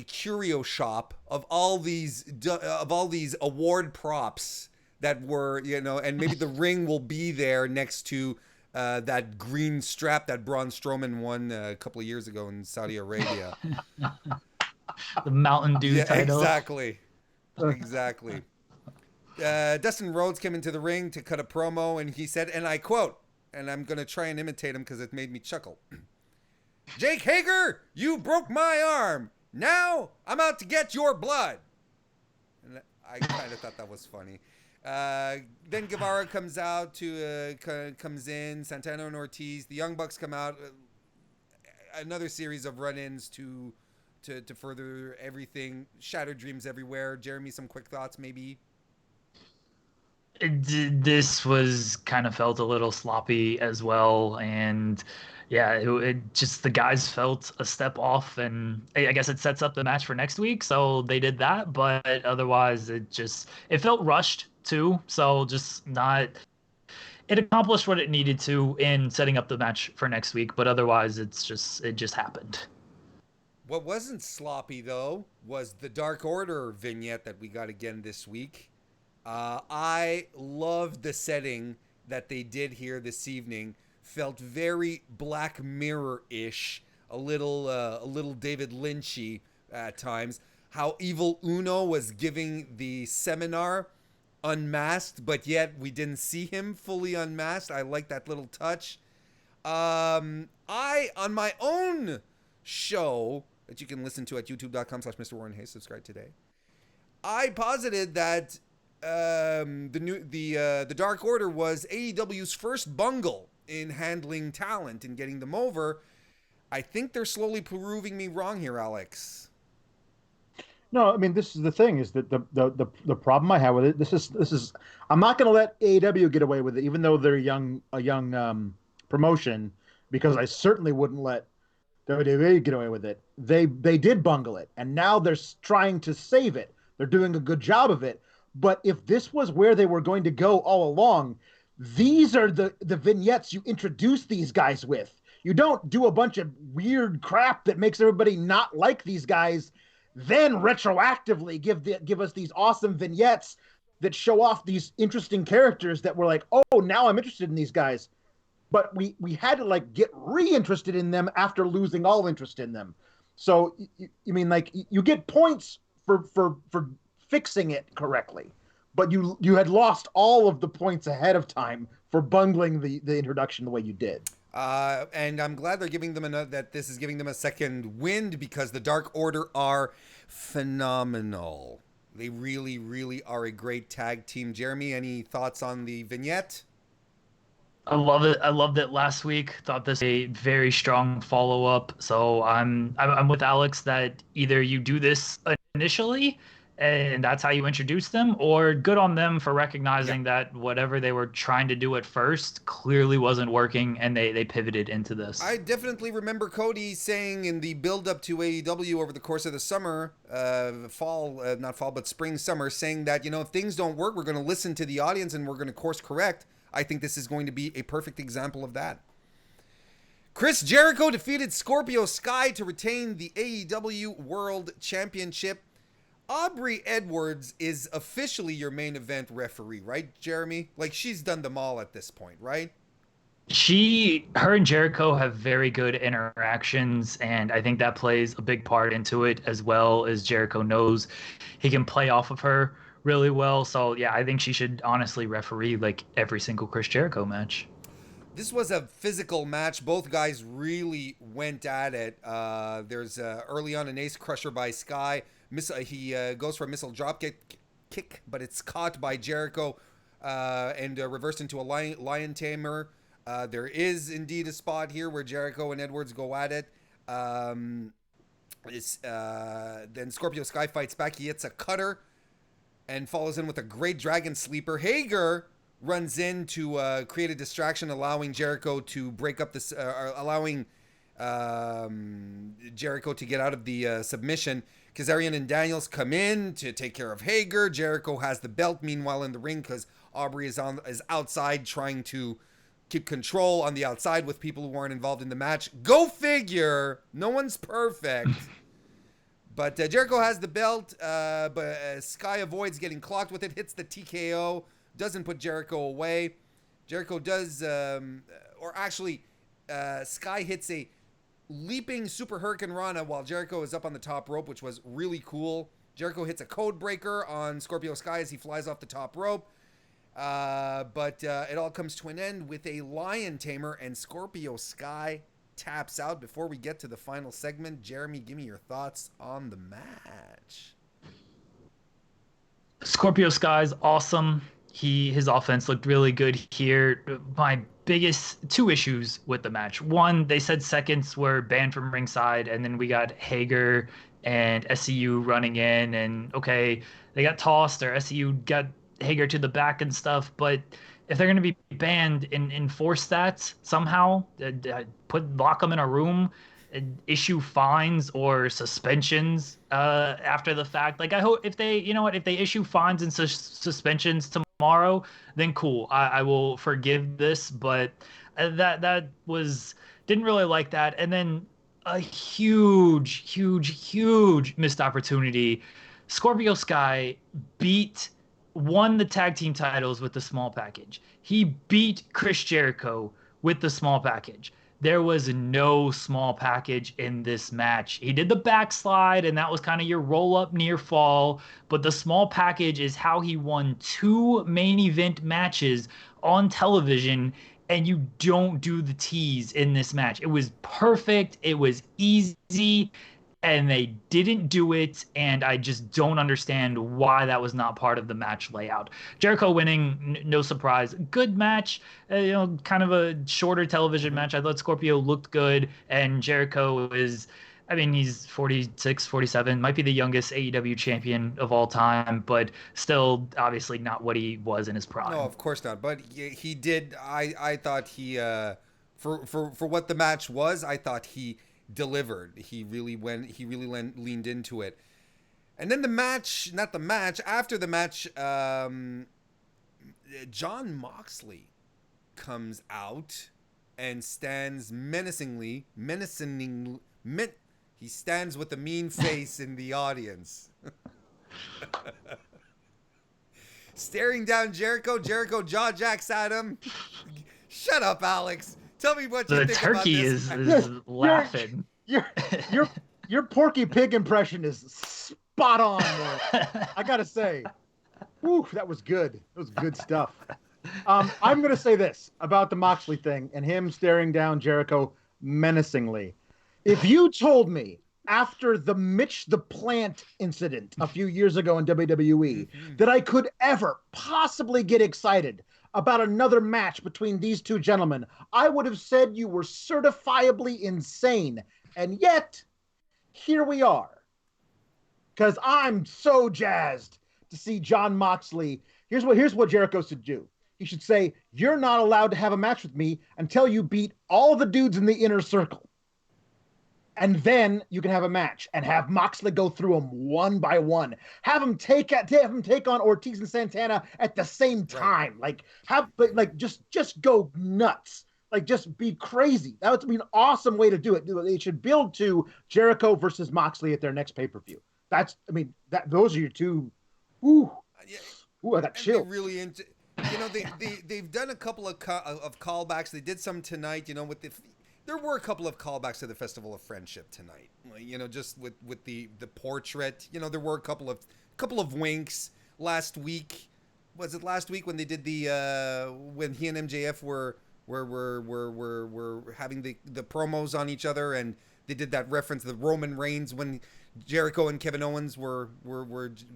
curio shop of all these award props that were, and maybe the ring will be there next to that green strap that Braun Strowman won a couple of years ago in Saudi Arabia. The Mountain Dew title. Exactly. Dustin Rhodes came into the ring to cut a promo, and he said, and I quote, and I'm going to try and imitate him because it made me chuckle. Jake Hager, you broke my arm. Now I'm out to get your blood. And I kind of thought that was funny. Then Guevara comes in, Santana and Ortiz. The Young Bucks come out. Another series of run-ins to further everything. Shattered dreams everywhere. Jeremy, some quick thoughts maybe? This was kind of felt a little sloppy as well, and yeah, it just, the guys felt a step off, and I guess it sets up the match for next week, so they did that, but otherwise it felt rushed too, so just not, it accomplished what it needed to in setting up the match for next week, but otherwise it just happened. What wasn't sloppy though was the Dark Order vignette that we got again this week. I loved the setting that they did here this evening. Felt very Black Mirror-ish, a little David Lynchy at times. How Evil Uno was giving the seminar unmasked, but yet we didn't see him fully unmasked. I like that little touch. On my own show that you can listen to at youtube.com/Mr. Warren Hayes, subscribe today, I posited that the Dark Order was AEW's first bungle in handling talent and getting them over. I think they're slowly proving me wrong here, Alex. No, I mean, this is the thing, is that the problem I have with it, this is I'm not going to let AEW get away with it, even though they're a young promotion, because I certainly wouldn't let WWE get away with it. They did bungle it, and now they're trying to save it. They're doing a good job of it. But if this was where they were going to go all along, these are the vignettes you introduce these guys with. You don't do a bunch of weird crap that makes everybody not like these guys, then retroactively give us these awesome vignettes that show off these interesting characters that we're like, oh, now I'm interested in these guys. But we had to like get re-interested in them after losing all interest in them. So you mean, like, you get points for fixing it correctly, but you had lost all of the points ahead of time for bungling the introduction the way you did. And I'm glad they're giving them that this is giving them a second wind, because the Dark Order are phenomenal. They really, really are a great tag team. Jeremy, any thoughts on the vignette? I love it. I loved it last week. Thought this was a very strong follow-up. So I'm with Alex that either you do this initially and that's how you introduce them, or good on them for recognizing that whatever they were trying to do at first clearly wasn't working, and they pivoted into this. I definitely remember Cody saying in the build-up to AEW over the course of the summer, spring, summer, saying that, if things don't work, we're going to listen to the audience and we're going to course correct. I think this is going to be a perfect example of that. Chris Jericho defeated Scorpio Sky to retain the AEW World Championship. Aubrey Edwards is officially your main event referee, right, Jeremy? Like, she's done them all at this point, right? Her and Jericho have very good interactions, and I think that plays a big part into it, as well as Jericho knows he can play off of her really well. So yeah, I think she should honestly referee like every single Chris Jericho match. This was a physical match. Both guys really went at it. There's early on an ace crusher by Sky. He goes for a missile drop kick, but it's caught by Jericho and reversed into a lion tamer. There is indeed a spot here where Jericho and Edwards go at it. Then Scorpio Sky fights back. He hits a cutter and follows in with a great dragon sleeper. Hager runs in to create a distraction, allowing Jericho to break up this, allowing Jericho to get out of the submission. Kazarian and Daniels come in to take care of Hager. Jericho has the belt, meanwhile, in the ring because Aubrey is outside trying to keep control on the outside with people who aren't involved in the match. Go figure. No one's perfect. But Jericho has the belt, but Sky avoids getting clocked with it, hits the TKO, doesn't put Jericho away. Jericho does, Sky hits a leaping Super Hurricane Rana while Jericho is up on the top rope, which was really cool. Jericho hits a code breaker on Scorpio Sky as he flies off the top rope. But it all comes to an end with a lion tamer, and Scorpio Sky taps out. Before we get to the final segment, Jeremy, give me your thoughts on the match. Scorpio Sky's awesome. His offense looked really good here. My biggest two issues with the match. One, they said seconds were banned from ringside, and then we got Hager and SCU running in, and okay, they got tossed, or SCU got Hager to the back and stuff, but if they're going to be banned, enforce that somehow, lock them in a room, issue fines or suspensions after the fact. Like, I hope if they issue fines and suspensions tomorrow, then cool, I will forgive this, but that was, didn't really like that. And then a huge missed opportunity. Scorpio Sky won the tag team titles with the small package. He beat Chris Jericho with the small package. There was no small package in this match. He did the backslide, and that was kind of your roll-up near fall, but the small package is how he won 2 main event matches on television, and you don't do the tease in this match. It was perfect. It was easy. And they didn't do it, and I just don't understand why that was not part of the match layout. Jericho winning, no surprise. Good match, kind of a shorter television match. I thought Scorpio looked good, and Jericho he's 46, 47, might be the youngest AEW champion of all time, but still obviously not what he was in his prime. No, of course not. But he did. I thought he, for what the match was, I thought he delivered. He really leaned into it. And then after the match, Jon Moxley comes out and stands he stands with a mean face in the audience. Staring down Jericho jaw jacks at him. Shut up, Alex. Tell me what you think about this. The turkey is laughing. Your Porky Pig impression is spot on there. I gotta say, whew, that was good. That was good stuff. I'm gonna say this about the Moxley thing and him staring down Jericho menacingly. If you told me after the Mitch the Plant incident a few years ago in WWE that I could ever possibly get excited about another match between these two gentlemen, I would have said you were certifiably insane. And yet, here we are. Because I'm so jazzed to see Jon Moxley. Here's what Jericho should do. He should say, you're not allowed to have a match with me until you beat all the dudes in the inner circle. And then you can have a match and have Moxley go through them one by one. Have him take on Ortiz and Santana at the same time. Just go nuts Like, just be crazy. That would be an awesome way to do it. They should build to Jericho versus Moxley at their next pay-per-view. Those are your two. Ooh, Yeah, ooh, I got I'd be chills. really into. They've done a couple of callbacks. They did some tonight. There were a couple of callbacks to the Festival of Friendship tonight. Just with the portrait. There were a couple of winks last week. Was it last week when they did when he and MJF were having the promos on each other, and they did that reference, the Roman Reigns, when Jericho and Kevin Owens were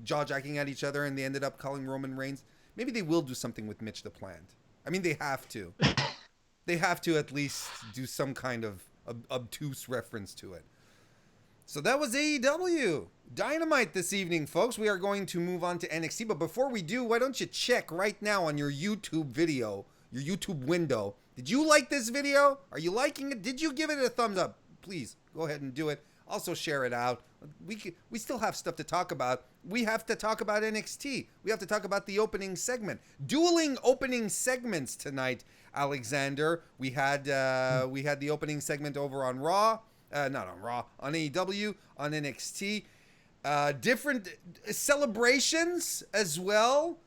jaw-jacking at each other, and they ended up calling Roman Reigns. Maybe they will do something with Mitch the Plant. I mean, they have to. They have to at least do some kind of obtuse reference to it. So that was AEW Dynamite this evening, folks. We are going to move on to NXT, but before we do, why don't you check right now on your YouTube video, your YouTube window. Did you like this video? Are you liking it? Did you give it a thumbs up? Please go ahead and do it. Also share it out. We still have stuff to talk about. We have to talk about NXT. We have to talk about the opening segment. Dueling opening segments tonight, Alexander. We had the opening segment over on Raw. Not on Raw. On AEW. On NXT. Different celebrations as well.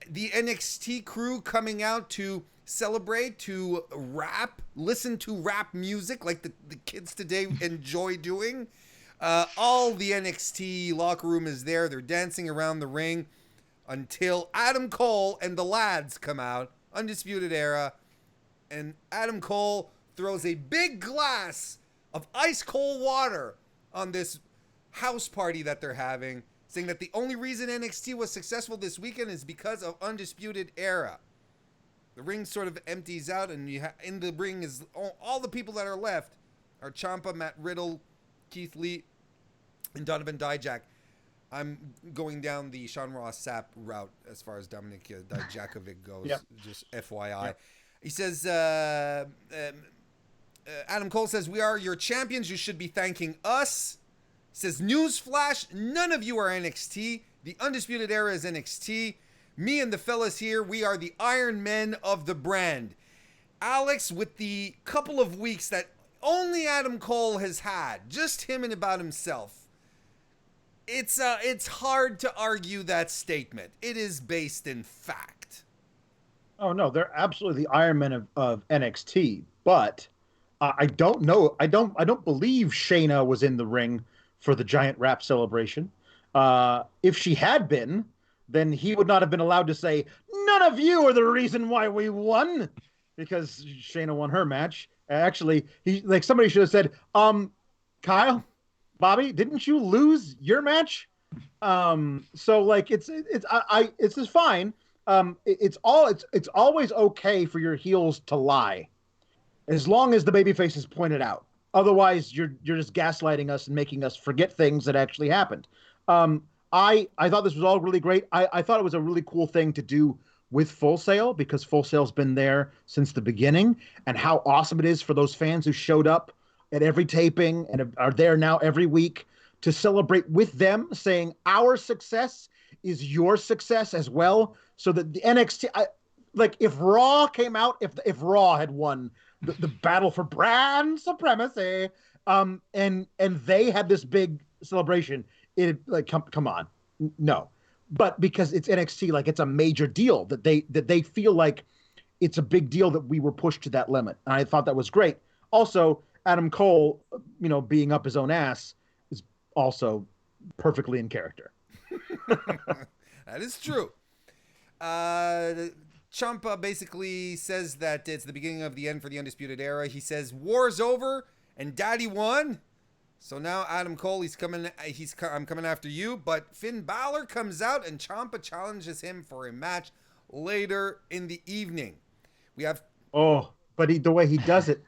The NXT crew coming out to celebrate, to rap, listen to rap music like the kids today enjoy doing. All the NXT locker room is there. They're dancing around the ring until Adam Cole and the lads come out. Undisputed Era. And Adam Cole throws a big glass of ice cold water on this house party that they're having, saying that the only reason NXT was successful this weekend is because of Undisputed Era. The ring sort of empties out, and in the ring is all the people that are left are Ciampa, Matt Riddle, Keith Lee, and Donovan Dijak. I'm going down the Sean Ross Sapp route as far as Dominic Dijakovic goes. Yep. Just FYI. Yep. He says, Adam Cole says, "We are your champions. You should be thanking us." He says, "Newsflash, none of you are NXT. The Undisputed Era is NXT. Me and the fellas here, we are the Iron Men of the brand." Alex, with the couple of weeks that only Adam Cole has had, just him and about himself, it's hard to argue that statement. It is based in fact. Oh no, they're absolutely the Iron Men of NXT. But I don't know. I don't believe Shayna was in the ring for the giant rap celebration. If she had been, then he would not have been allowed to say, "None of you are the reason why we won," because Shayna won her match. Actually, somebody should have said, "Kyle, Bobby, didn't you lose your match?" So it's just fine. It's always okay for your heels to lie, as long as the babyface is pointed out. Otherwise, you're just gaslighting us and making us forget things that actually happened. I thought this was all really great. I thought it was a really cool thing to do with Full Sail, because Full Sail's been there since the beginning, and how awesome it is for those fans who showed up at every taping and are there now every week to celebrate with them, saying our success is your success as well. So that the NXT, if Raw came out, if Raw had won the battle for brand supremacy, and they had this big celebration, come on, no. But because it's NXT, it's a major deal that they feel like it's a big deal that we were pushed to that limit. And I thought that was great. Also, Adam Cole, being up his own ass is also perfectly in character. That is true. Ciampa basically says that it's the beginning of the end for the Undisputed Era. He says war's over and Daddy won. So now Adam Cole, I'm coming after you. But Finn Balor comes out and Ciampa challenges him for a match later in the evening. We have... Oh, but the way he does it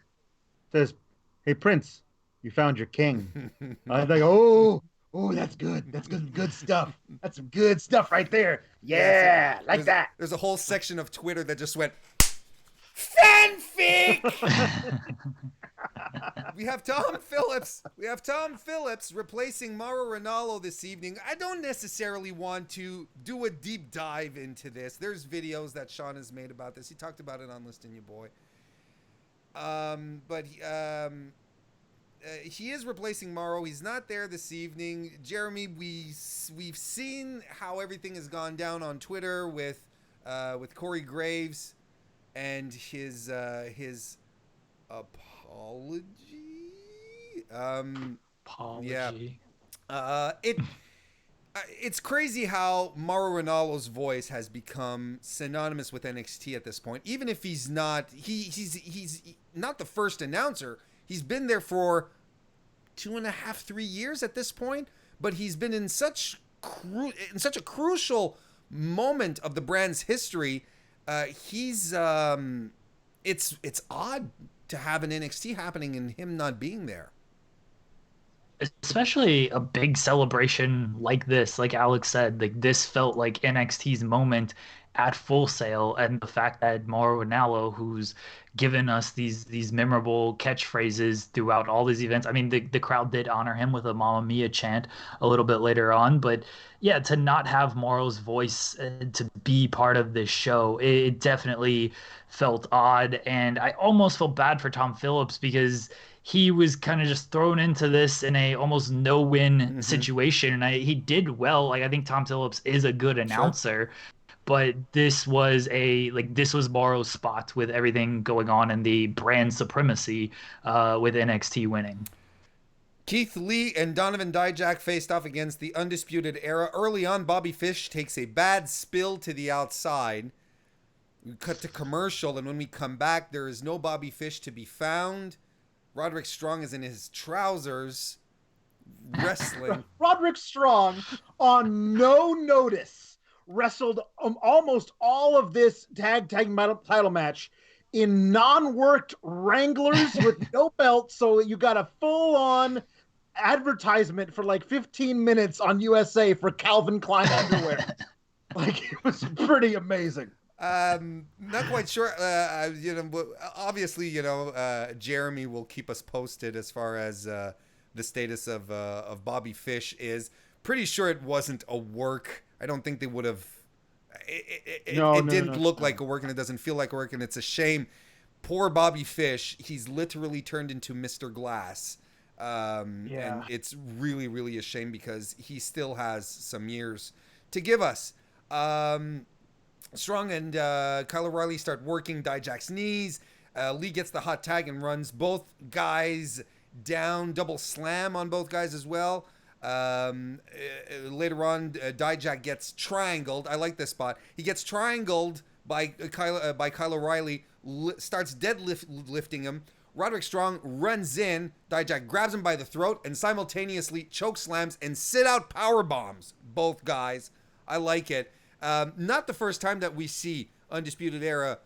says, "Hey, Prince, you found your king." I think, oh, that's good. That's good stuff. That's some good stuff right there. Yeah, that. There's a whole section of Twitter that just went, fanfic! We have Tom Phillips replacing Mauro Ranallo this evening. I don't necessarily want to do a deep dive into this. There's videos that Sean has made about this. He talked about it on Listing Your Boy. But he is replacing Morrow. He's not there this evening. Jeremy, we've seen how everything has gone down on Twitter with Corey Graves and his apology. Apology. Yeah. It's crazy how Mauro Ranallo's voice has become synonymous with NXT at this point. Even if he's not, he's not the first announcer. He's been there for 2.5, 3 years at this point. But he's been in such a crucial moment of the brand's history. It's odd to have an NXT happening and him not being there. Especially a big celebration like this, like Alex said, like this felt like NXT's moment at Full Sail, and the fact that Mauro Ranallo, who's given us these memorable catchphrases throughout all these events. I mean, the crowd did honor him with a Mamma Mia chant a little bit later on, but yeah, to not have Mauro's voice to be part of this show, it definitely felt odd, and I almost felt bad for Tom Phillips because he was kind of just thrown into this in a almost no-win situation, and he did well. Like, I think Tom Phillips is a good announcer, but this was Morrow's spot with everything going on in the brand supremacy with NXT winning. Keith Lee and Donovan Dijak faced off against the Undisputed Era. Early on, Bobby Fish takes a bad spill to the outside. We cut to commercial, and when we come back, there is no Bobby Fish to be found. Roderick Strong is in his trousers wrestling. Roderick Strong, on no notice, wrestled almost all of this tag title match in non-worked Wranglers with no belt, so you got a full-on advertisement for like 15 minutes on USA for Calvin Klein underwear. Like, it was pretty amazing. Not quite sure. Obviously, Jeremy will keep us posted as far as the status of Bobby Fish is. Pretty sure it wasn't a work. I don't think they would have. It didn't look like a work, and it doesn't feel like a work, and it's a shame. Poor Bobby Fish. He's literally turned into Mr. Glass. And it's really, really a shame because he still has some years to give us. Strong and Kyle O'Reilly start working Dijak's knees. Lee gets the hot tag and runs both guys down. Double slam on both guys as well. Later on, Dijak gets triangled. I like this spot. He gets triangled by Kyle O'Reilly. Starts deadlifting him. Roderick Strong runs in. Dijak grabs him by the throat and simultaneously choke slams and sit out power bombs both guys. I like it. Not the first time that we see Undisputed Era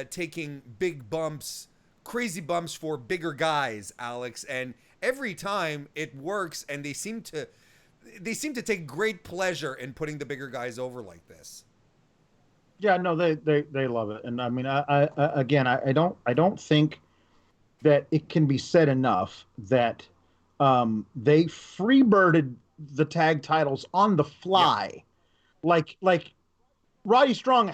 taking big bumps, crazy bumps for bigger guys, Alex. And every time it works, and they seem to take great pleasure in putting the bigger guys over like this. Yeah, no, they love it, and I mean, I don't think that it can be said enough that they freebirded the tag titles on the fly. Yeah. Like Roddy Strong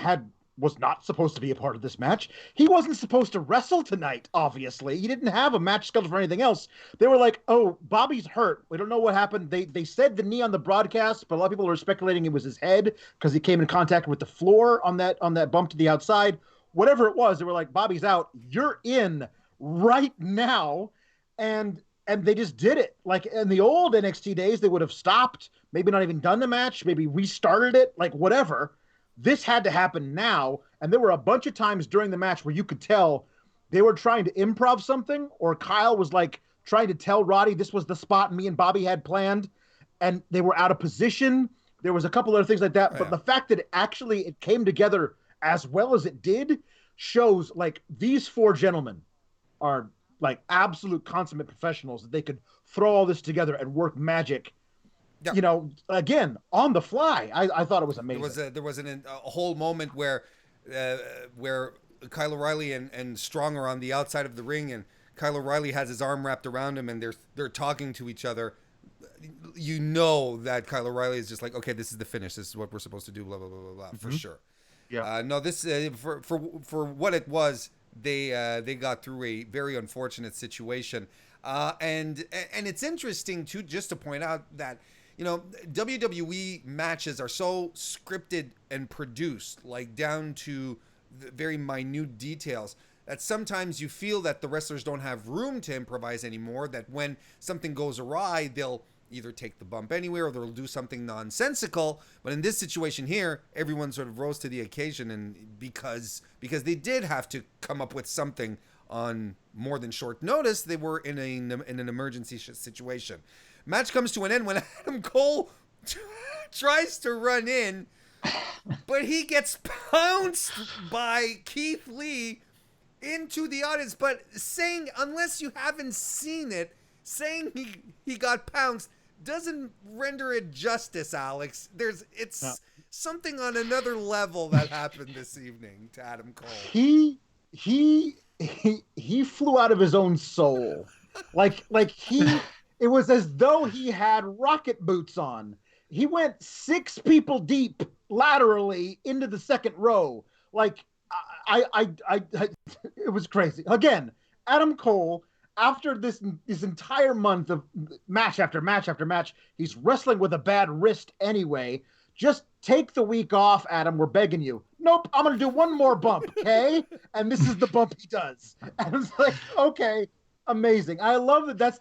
was not supposed to be a part of this match. He wasn't supposed to wrestle tonight, obviously. He didn't have a match scheduled for anything else. They were like, oh, Bobby's hurt. We don't know what happened. They said the knee on the broadcast, but a lot of people were speculating it was his head because he came in contact with the floor on that bump to the outside. Whatever it was, they were like, Bobby's out. You're in right now. And they just did it. Like in the old NXT days, they would have stopped, maybe not even done the match, maybe restarted it, like whatever. This had to happen now, and there were a bunch of times during the match where you could tell they were trying to improv something, or Kyle was like trying to tell Roddy this was the spot me and Bobby had planned, and they were out of position. There was a couple other things like that, but the fact that it came together as well as it did shows like these four gentlemen are like absolute consummate professionals, that they could throw all this together and work magic. Yeah. Again, on the fly. I thought it was amazing. There was a whole moment where Kyle O'Reilly and Strong are on the outside of the ring, and Kyle O'Reilly has his arm wrapped around him, and they're talking to each other. You know that Kyle O'Reilly is just like, okay, this is the finish. This is what we're supposed to do. Blah blah blah blah blah. For sure. Yeah. No, this for what it was. they got through a very unfortunate situation. And it's interesting too, just to point out that, you know, WWE matches are so scripted and produced, like down to the very minute details, that sometimes you feel that the wrestlers don't have room to improvise anymore, that when something goes awry, they'll either take the bump anywhere or they'll do something nonsensical. But in this situation here, everyone sort of rose to the occasion, and because they did have to come up with something on more than short notice, they were in an emergency situation. Match comes to an end when Adam Cole tries to run in, but he gets pounced by Keith Lee into the audience. But saying, unless you haven't seen it, saying he got pounced doesn't render it justice, Alex. It's something on another level that happened this evening to Adam Cole. He flew out of his own soul. It was as though he had rocket boots on. He went 6 people deep laterally into the second row. Like, it was crazy. Again, Adam Cole, after this entire month of match after match after match, he's wrestling with a bad wrist anyway. Just take the week off, Adam. We're begging you. Nope, I'm going to do one more bump, okay? And this is the bump he does. And it's like, okay, amazing. I love that. That's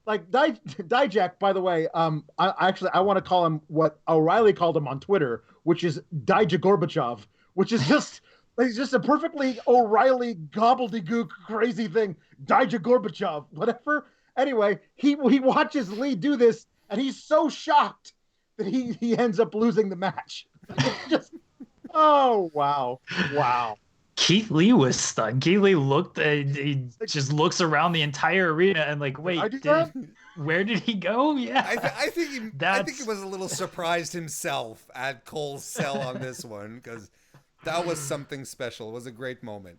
like Dijak, by the way, I want to call him what O'Reilly called him on Twitter, which is Dijak Gorbachev, which is just a perfectly O'Reilly gobbledygook crazy thing. Dijak Gorbachev, whatever. Anyway, he watches Lee do this, and he's so shocked that he ends up losing the match. It's just, oh wow. Keith Lee was stunned. Keith Lee he just looks around the entire arena and like, wait, where did he go? Yeah, I think he was a little surprised himself at Cole's sell on this one, because that was something special. It was a great moment.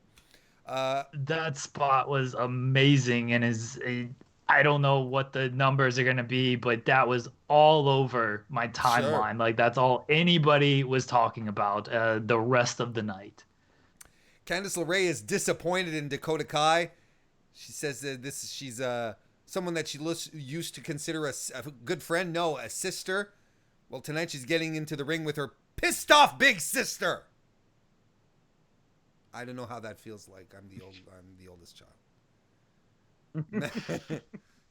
That spot was amazing, and I don't know what the numbers are going to be, but that was all over my timeline. Sure. Like, that's all anybody was talking about the rest of the night. Candice LeRae is disappointed in Dakota Kai. She says that she's someone that she used to consider a good friend. No, a sister. Well, tonight she's getting into the ring with her pissed off big sister. I don't know how that feels like. I'm the oldest child.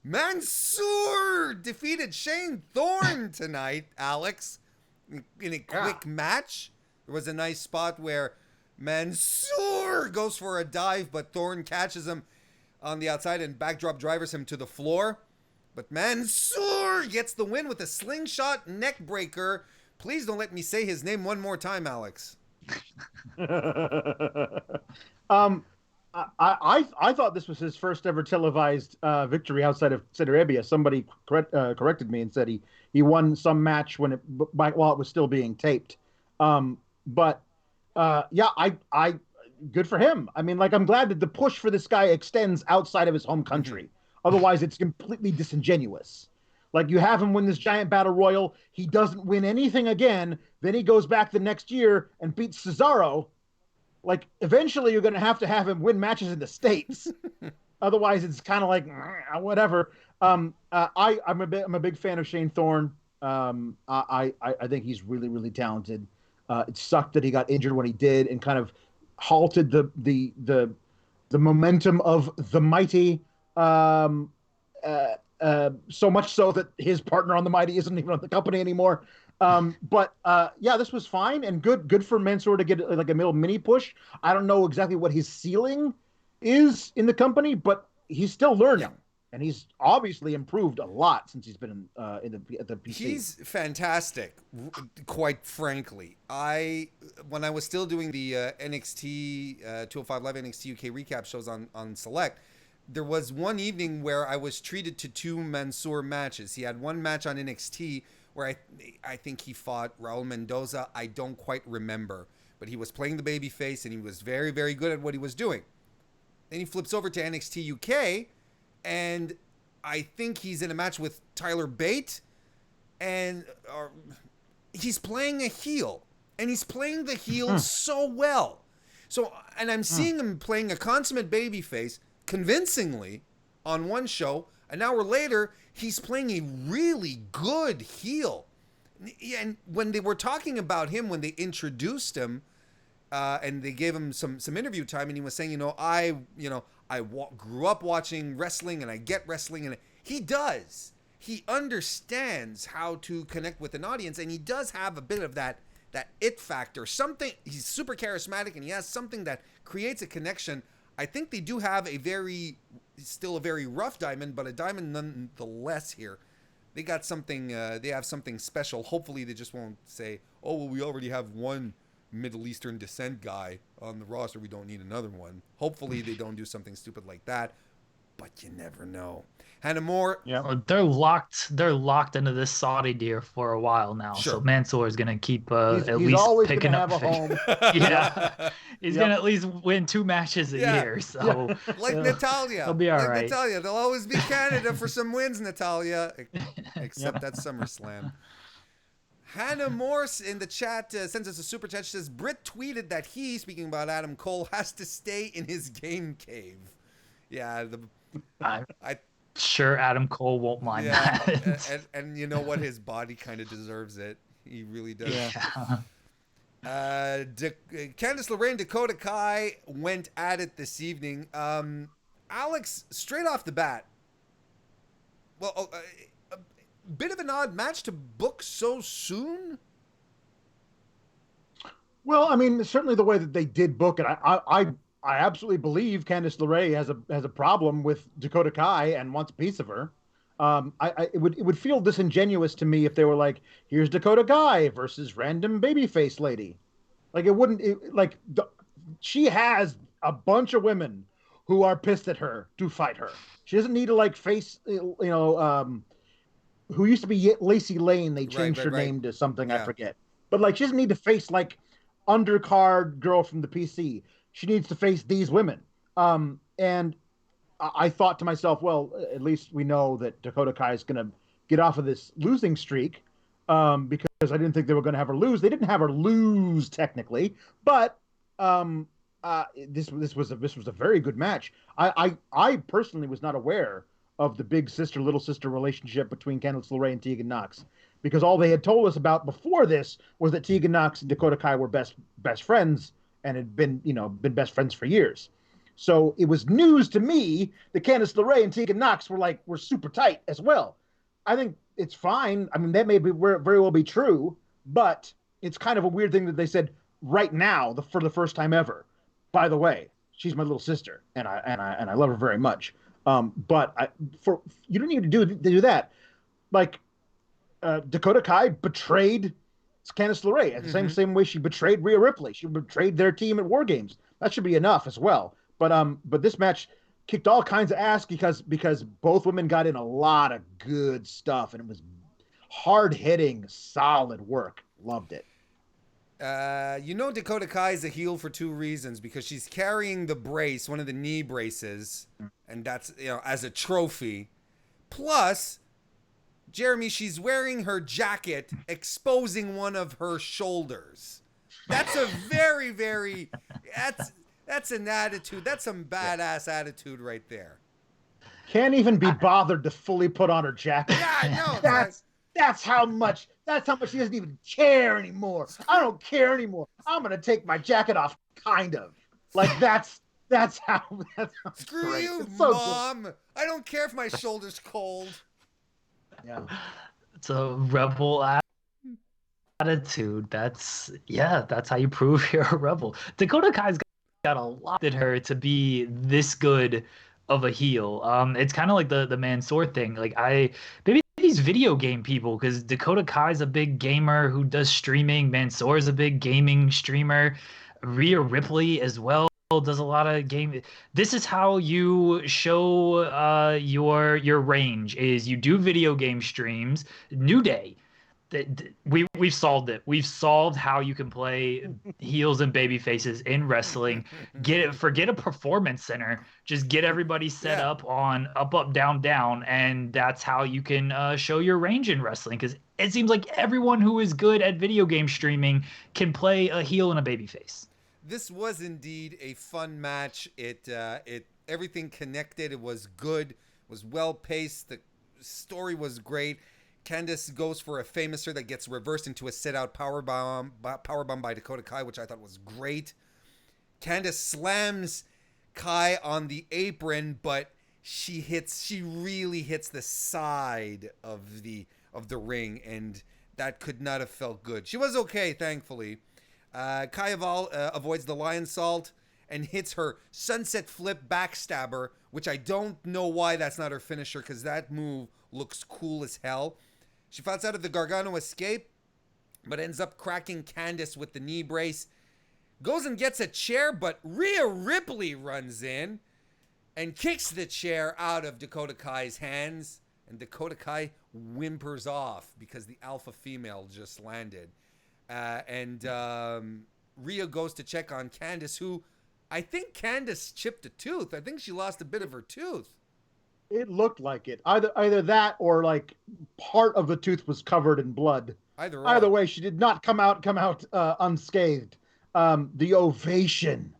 Mansoor defeated Shane Thorne tonight, Alex, in a quick match. There was a nice spot where Mansoor goes for a dive, but Thorne catches him on the outside and backdrop drivers him to the floor. But Mansoor gets the win with a slingshot neck breaker. Please don't let me say his name one more time, Alex. I thought this was his first ever televised victory outside of Saudi Arabia. Somebody corrected me and said he won some match while it was still being taped. I good for him. I mean, like, I'm glad that the push for this guy extends outside of his home country. Mm-hmm. Otherwise, it's completely disingenuous. Like, you have him win this giant battle royal. He doesn't win anything again. Then he goes back the next year and beats Cesaro. Like, eventually you're going to have him win matches in the States. Otherwise, it's kind of like, whatever. I'm a big fan of Shane Thorne. I think he's really, really talented. It sucked that he got injured when he did, and kind of halted the momentum of the Mighty. So much so that his partner on the Mighty isn't even on the company anymore. This was fine and good for Mansoor to get like a little mini push. I don't know exactly what his ceiling is in the company, but he's still learning. Yeah. And he's obviously improved a lot since he's been at the PC. He's fantastic, quite frankly. When I was still doing the NXT 205 Live NXT UK recap shows on Select, there was one evening where I was treated to 2 Mansoor matches. He had one match on NXT where I think he fought Raul Mendoza. I don't quite remember, but he was playing the babyface and he was very, very good at what he was doing. Then he flips over to NXT UK, and I think he's in a match with Tyler Bate, and he's playing a heel, and he's playing the heel so well. So, and I'm seeing him playing a consummate babyface convincingly on one show. An hour later, he's playing a really good heel. And when they were talking about him, when they introduced him, and they gave him some interview time, and he was saying, I grew up watching wrestling, and I get wrestling, and he does. He understands how to connect with an audience, and he does have a bit of that it factor. Something, he's super charismatic, and he has something that creates a connection. I think they do have still a very rough diamond, but a diamond nonetheless here. They got something, they have something special. Hopefully they just won't say, oh, well, we already have one Middle Eastern descent guy on the roster. We don't need another one. Hopefully they don't do something stupid like that, but you never know. Hannah Moore. Yeah, they're locked into this Saudi deal for a while now. Sure. So Mansoor is gonna keep he's at least always picking gonna up. have a home. Yeah, he's gonna at least win 2 matches a year. So like Natalya, he'll be all right. Natalya, they'll always be Canada for some wins, Natalya. Except that SummerSlam. Hannah Morse in the chat sends us a super chat. She says, Britt tweeted that he, speaking about Adam Cole, has to stay in his game cave. Yeah, sure Adam Cole won't mind that. and you know what? His body kind of deserves it. He really does. Yeah. Candice LeRae and Dakota Kai went at it this evening. Alex, straight off the bat, well, a bit of an odd match to book so soon. Well, I mean, certainly the way that they did book it, I absolutely believe Candice LeRae has a problem with Dakota Kai and wants a piece of her. It would feel disingenuous to me if they were like, here's Dakota Kai versus random babyface lady. Like she has a bunch of women who are pissed at her to fight her. She doesn't need to face, who used to be Lacey Lane. They changed her name to something I forget. But she doesn't need to face undercard girl from the PC. She needs to face these women. And I thought to myself, well, at least we know that Dakota Kai is going to get off of this losing streak, because I didn't think they were going to have her lose. They didn't have her lose technically, but this was a very good match. I personally was not aware of the big sister little sister relationship between Candice LeRae and Tegan Nox, because all they had told us about before this was that Tegan Nox and Dakota Kai were best friends and had been best friends for years. So it was news to me that Candice LeRae and Tegan Nox were super tight as well. I think it's fine. I mean, that may very well be true, but it's kind of a weird thing that they said right now, for the first time ever. By the way, she's my little sister, and I love her very much. But you don't need to do that. Dakota Kai betrayed Candice LeRae at the same way she betrayed Rhea Ripley. She betrayed their team at War Games. That should be enough as well. But this match kicked all kinds of ass because both women got in a lot of good stuff, and it was hard-hitting, solid work. Loved it. Dakota Kai is a heel for 2 reasons, because she's carrying the brace, one of the knee braces, and that's, as a trophy. Plus, Jeremy, she's wearing her jacket, exposing one of her shoulders. That's a very, very, that's an attitude. That's some badass attitude right there. Can't even be bothered to fully put on her jacket. Yeah, I know. That's how much she doesn't even care anymore. I don't care anymore. I'm gonna take my jacket off, kind of. That's how. Screw great. you, So Mom. Good. I don't care if my shoulder's cold. Yeah, it's a rebel attitude. That's how you prove you're a rebel. Dakota Kai's got a lot in her to be this good of a heel. It's kind of like the Mansoor thing. Maybe these video game people, because Dakota Kai's a big gamer who does streaming. Mansoor is a big gaming streamer. Rhea Ripley as well does a lot of game. This is how you show your range, is you do video game streams. New Day, we've solved it. We've solved how you can play heels and baby faces in wrestling. Forget a performance center. Just get everybody set up on up, down, down, and that's how you can show your range in wrestling. Because it seems like everyone who is good at video game streaming can play a heel and a baby face. This was indeed a fun match. It everything connected. It was good. It was well paced. The story was great. Candice goes for a famouser that gets reversed into a sit-out powerbomb by Dakota Kai, which I thought was great. Candice slams Kai on the apron, but she really hits the side of the ring, and that could not have felt good. She was okay, thankfully. Kai avoids the lion salt and hits her sunset flip backstabber, which I don't know why that's not her finisher, because that move looks cool as hell. She fights out of the Gargano escape, but ends up cracking Candice with the knee brace. Goes and gets a chair, but Rhea Ripley runs in and kicks the chair out of Dakota Kai's hands. And Dakota Kai whimpers off because the alpha female just landed. Rhea goes to check on Candice, who I think Candice chipped a tooth. I think she lost a bit of her tooth. It looked like it. Either that or like part of the tooth was covered in blood. Either way, she did not come out unscathed. The ovation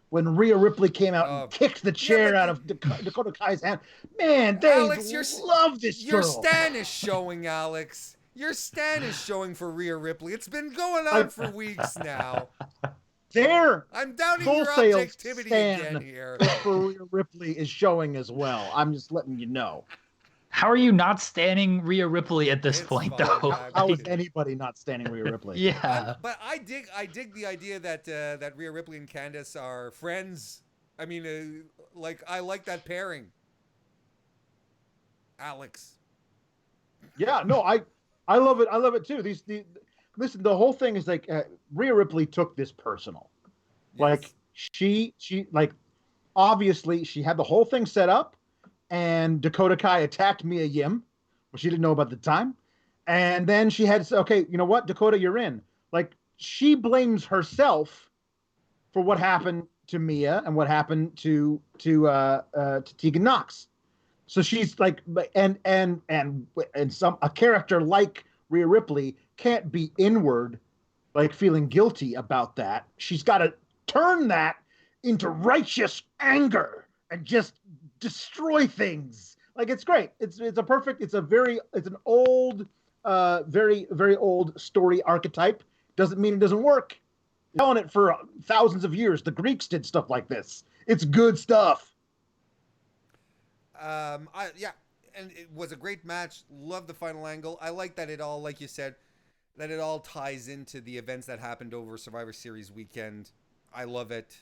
when Rhea Ripley came out and kicked the chair out of Dakota Kai's hand. Man, they love this girl. Your stan is showing, Alex. Your stan is showing for Rhea Ripley. It's been going on for weeks now. I'm doubting your objectivity again here. For Rhea Ripley is showing as well. I'm just letting you know. How are you not standing Rhea Ripley at this point, though? How is anybody not standing Rhea Ripley? Yeah. But I dig the idea that Rhea Ripley and Candice are friends. I mean, I like that pairing. Alex. Yeah, no, I love it. I love it too. Listen, the whole thing is like Rhea Ripley took this personal. Yes. Like she obviously she had the whole thing set up. And Dakota Kai attacked Mia Yim, which she didn't know about at the time. And then she had to say, okay, you know what, Dakota, you're in. Like, she blames herself for what happened to Mia and what happened to Tegan Nox. So she's like, and a character like Rhea Ripley can't be inward, like feeling guilty about that. She's got to turn that into righteous anger and just destroy things. Like, it's great. It's an old, very, very old story archetype. Doesn't mean it doesn't work. Telling it for thousands of years. The Greeks did stuff like this. It's good stuff. And it was a great match. Love the final angle. I like that it all, like you said, that it all ties into the events that happened over Survivor Series weekend. I love it.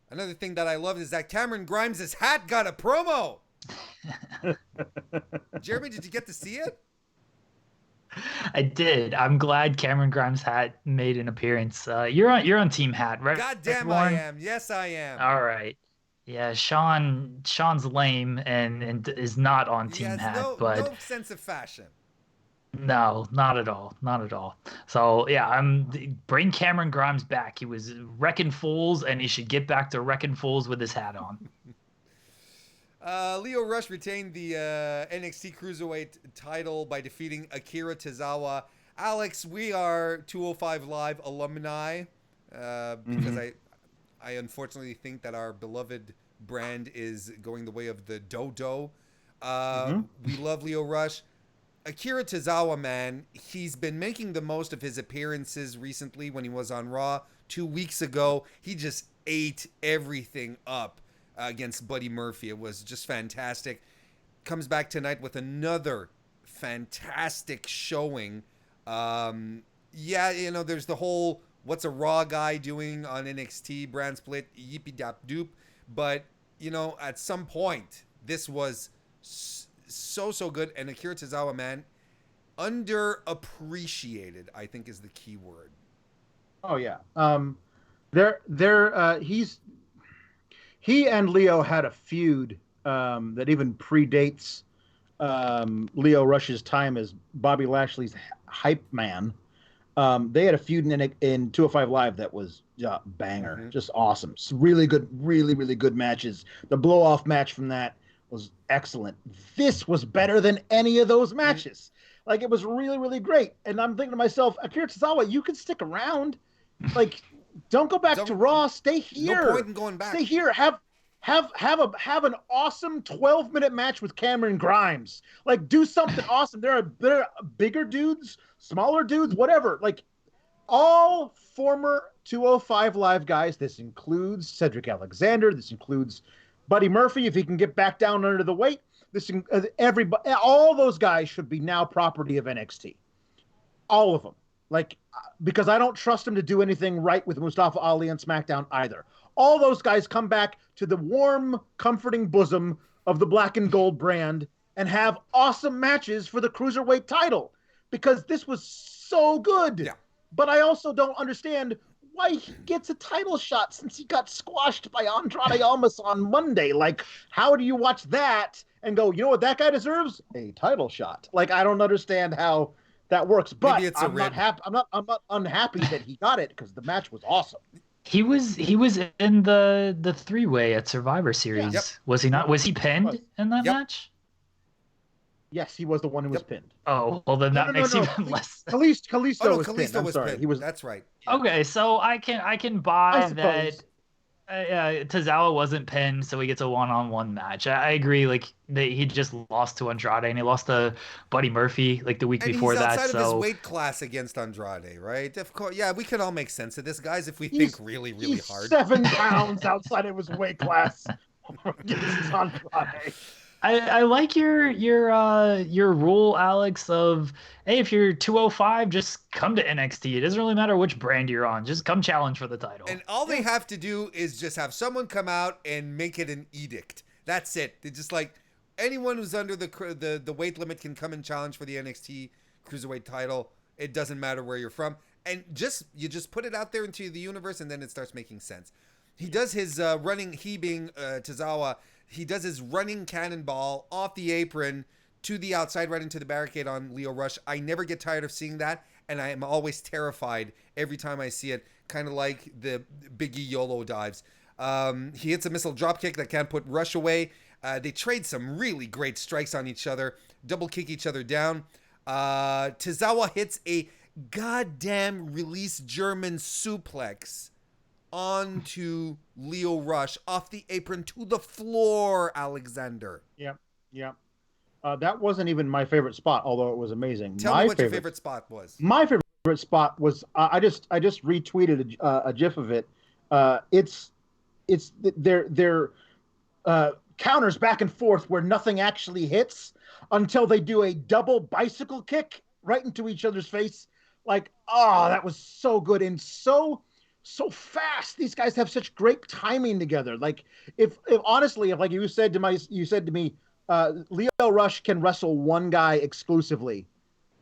Another thing that I love is that Cameron Grimes' hat got a promo. Jeremy, did you get to see it? I did. I'm glad Cameron Grimes' hat made an appearance. You're on Team Hat, right? God damn, I am. Yes, I am. All right. Yeah, Sean's lame and is not on Team Hat, but no sense of fashion. No, not at all. Not at all. So, yeah, bring Cameron Grimes back. He was wrecking fools, and he should get back to wrecking fools with his hat on. Lio Rush retained the NXT Cruiserweight title by defeating Akira Tozawa. Alex, we are 205 Live alumni because I unfortunately think that our beloved brand is going the way of the dodo. We love Lio Rush. Akira Tozawa, man, he's been making the most of his appearances recently. When he was on Raw 2 weeks ago, he just ate everything up against Buddy Murphy. It was just fantastic. Comes back tonight with another fantastic showing. There's the whole what's a Raw guy doing on NXT brand split, yippee dap doop. But, at some point, this was so good. And Akira Tozawa, man, underappreciated, I think, is the key word. Oh yeah. He and Lio had a feud that even predates Lio Rush's time as Bobby Lashley's hype man. They had a feud in 205 Live that was banger, just awesome. Really good, really, really good matches. The blow-off match from that was excellent. This was better than any of those matches. Like, it was really, really great. And I'm thinking to myself, Akira Tozawa, you can stick around. Like, Don't go back to Raw. Stay here. No point in going back. Stay here. Have an awesome 12-minute match with Cameron Grimes. Like, do something awesome. There are bigger dudes, smaller dudes, whatever. Like, all former 205 Live guys. This includes Cedric Alexander. This includes Buddy Murphy, if he can get back down under the weight. Everybody, all those guys should be now property of NXT. All of them. Like, because I don't trust him to do anything right with Mustafa Ali on SmackDown either. All those guys come back to the warm, comforting bosom of the black and gold brand and have awesome matches for the cruiserweight title, because this was so good. Yeah. But I also don't understand why he gets a title shot since he got squashed by Andrade Almas on Monday. Like, how do you watch that and go, you know what that guy deserves? A title shot. Like, I don't understand how that works. But I'm not happy. I'm not unhappy that he got it, because the match was awesome. He was in the three-way at Survivor Series. Yep. Was he not? Was he pinned in that match? Yes, he was the one who was pinned. Oh, well then that makes even less. Kalisto was Kalisto pinned. I'm was sorry. pinned. He was. That's right. Okay, so I can buy that. suppose. Tozawa wasn't pinned, so he gets a one-on-one match. I agree. Like, he just lost to Andrade, and he lost to Buddy Murphy like the week before that. Outside of his weight class against Andrade, right? Of course, yeah, we can all make sense of this, guys, if we think really, really he's hard. 7 pounds outside of his weight class. Andrade. I like your rule, Alex, of, hey, if you're 205, just come to NXT. It doesn't really matter which brand you're on. Just come challenge for the title. And all they have to do is just have someone come out and make it an edict. That's it. They just, like, anyone who's under the weight limit can come and challenge for the NXT Cruiserweight title. It doesn't matter where you're from. And you just put it out there into the universe, and then it starts making sense. He does his he being Tozawa, he does his running cannonball off the apron to the outside, right into the barricade on Lio Rush. I never get tired of seeing that, and I am always terrified every time I see it, kind of like the Big E YOLO dives. He hits a missile dropkick that can't put Rush away. They trade some really great strikes on each other, double kick each other down. Tozawa hits a goddamn release German suplex onto Lio Rush off the apron to the floor, Alexander. Yep. That wasn't even my favorite spot, although it was amazing. Tell me what your favorite spot was. My favorite spot was I just retweeted a GIF of it. It's their counters back and forth where nothing actually hits until they do a double bicycle kick right into each other's face. Like, that was so good and so fast. These guys have such great timing together. Like, if honestly, if like you said to me, Lio Rush can wrestle one guy exclusively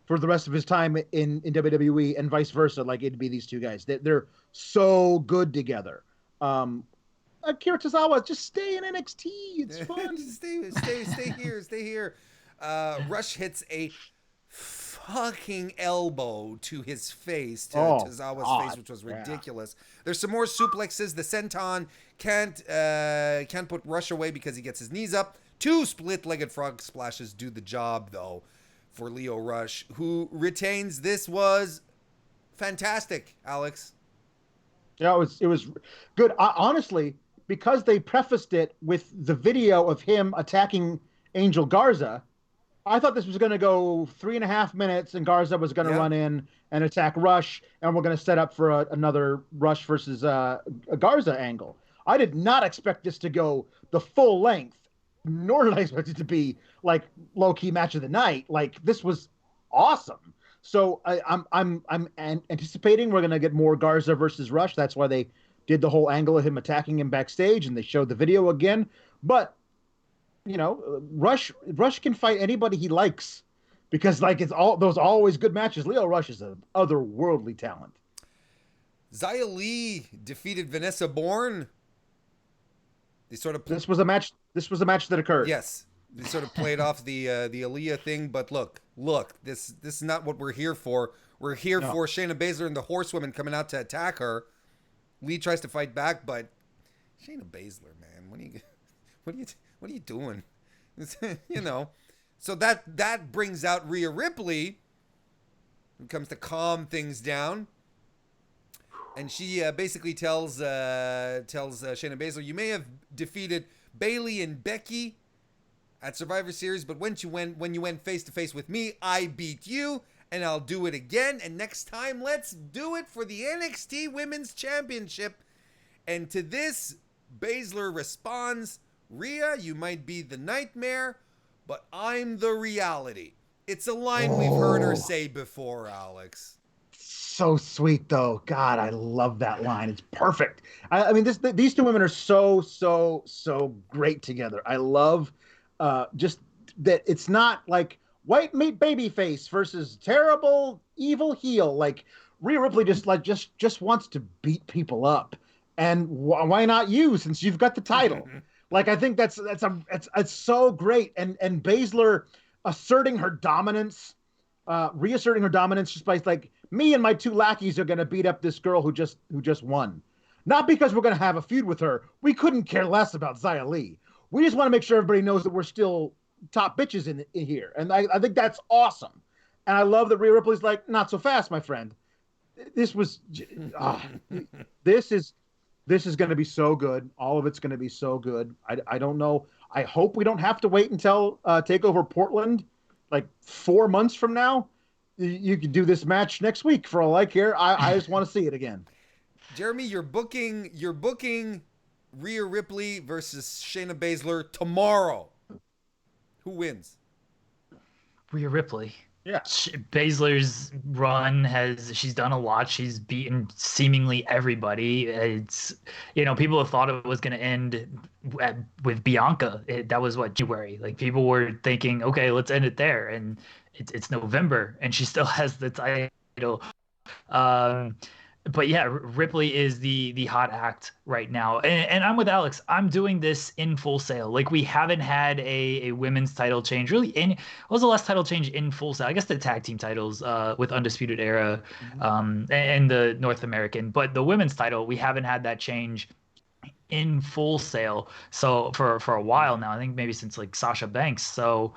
for the rest of his time in WWE and vice versa, like, it'd be these two guys. They're so good together. Akira Tozawa, just stay in NXT. It's fun. stay here. Rush hits a fucking elbow to his face, to Tozawa's face, which was ridiculous. There's some more suplexes. The senton can't put Rush away because he gets his knees up. 2 split-legged frog splashes do the job, though, for Lio Rush, who retains. This was fantastic, Alex. Yeah, it was good. Honestly, because they prefaced it with the video of him attacking Angel Garza, I thought this was going to go 3.5 minutes, and Garza was going to run in and attack Rush, and we're going to set up for another Rush versus a Garza angle. I did not expect this to go the full length, nor did I expect it to be like low-key match of the night. Like, this was awesome. So I'm anticipating we're going to get more Garza versus Rush. That's why they did the whole angle of him attacking him backstage, and they showed the video again. But you know, Rush can fight anybody he likes, because like it's all those always good matches. Lio Rush is an otherworldly talent. Xia Li defeated Vanessa Bourne. They sort of This was a match that occurred. Yes, they sort of played off the Aaliyah thing, but look, this is not what we're here for. We're here for Shayna Baszler and the Horsewomen coming out to attack her. Lee tries to fight back, but Shayna Baszler, man, what are you doing? You know, so that brings out Rhea Ripley, who comes to calm things down. and she basically tells Shayna Baszler, you may have defeated Bayley and Becky at Survivor Series, but when you went face to face with me, I beat you, and I'll do it again. And next time, let's do it for the NXT Women's Championship. And to this, Baszler responds, Rhea, you might be the nightmare, but I'm the reality. It's a line we've heard her say before, Alex. So sweet, though. God, I love that line. It's perfect. I mean, these two women are so great together. I love just that it's not like white meat baby face versus terrible evil heel. Like Rhea Ripley just wants to beat people up, and why not you, since you've got the title? Like, I think that's so great. And Baszler asserting her dominance, reasserting her dominance just by like, me and my two lackeys are going to beat up this girl who just won. Not because we're going to have a feud with her. We couldn't care less about Xia Li. We just want to make sure everybody knows that we're still top bitches in here. And I think that's awesome. And I love that Rhea Ripley's like, not so fast, my friend. This is going to be so good. All of it's going to be so good. I don't know. I hope we don't have to wait until TakeOver Portland, like 4 months from now. You could do this match next week for all I care. I just want to see it again. Jeremy, you're booking Rhea Ripley versus Shayna Baszler tomorrow. Who wins? Rhea Ripley. Yeah. Baszler's run she's done a lot. She's beaten seemingly everybody. It's, people have thought it was going to end with Bianca. That was January. Like, people were thinking, okay, let's end it there. And it's November and she still has the title. But yeah, Ripley is the hot act right now. And I'm with Alex. I'm doing this in Full Sail. Like, we haven't had a women's title change really what was the last title change in Full Sail? I guess the tag team titles with Undisputed Era and the North American. But the women's title, we haven't had that change in Full Sail. So for a while now, I think maybe since like Sasha Banks. So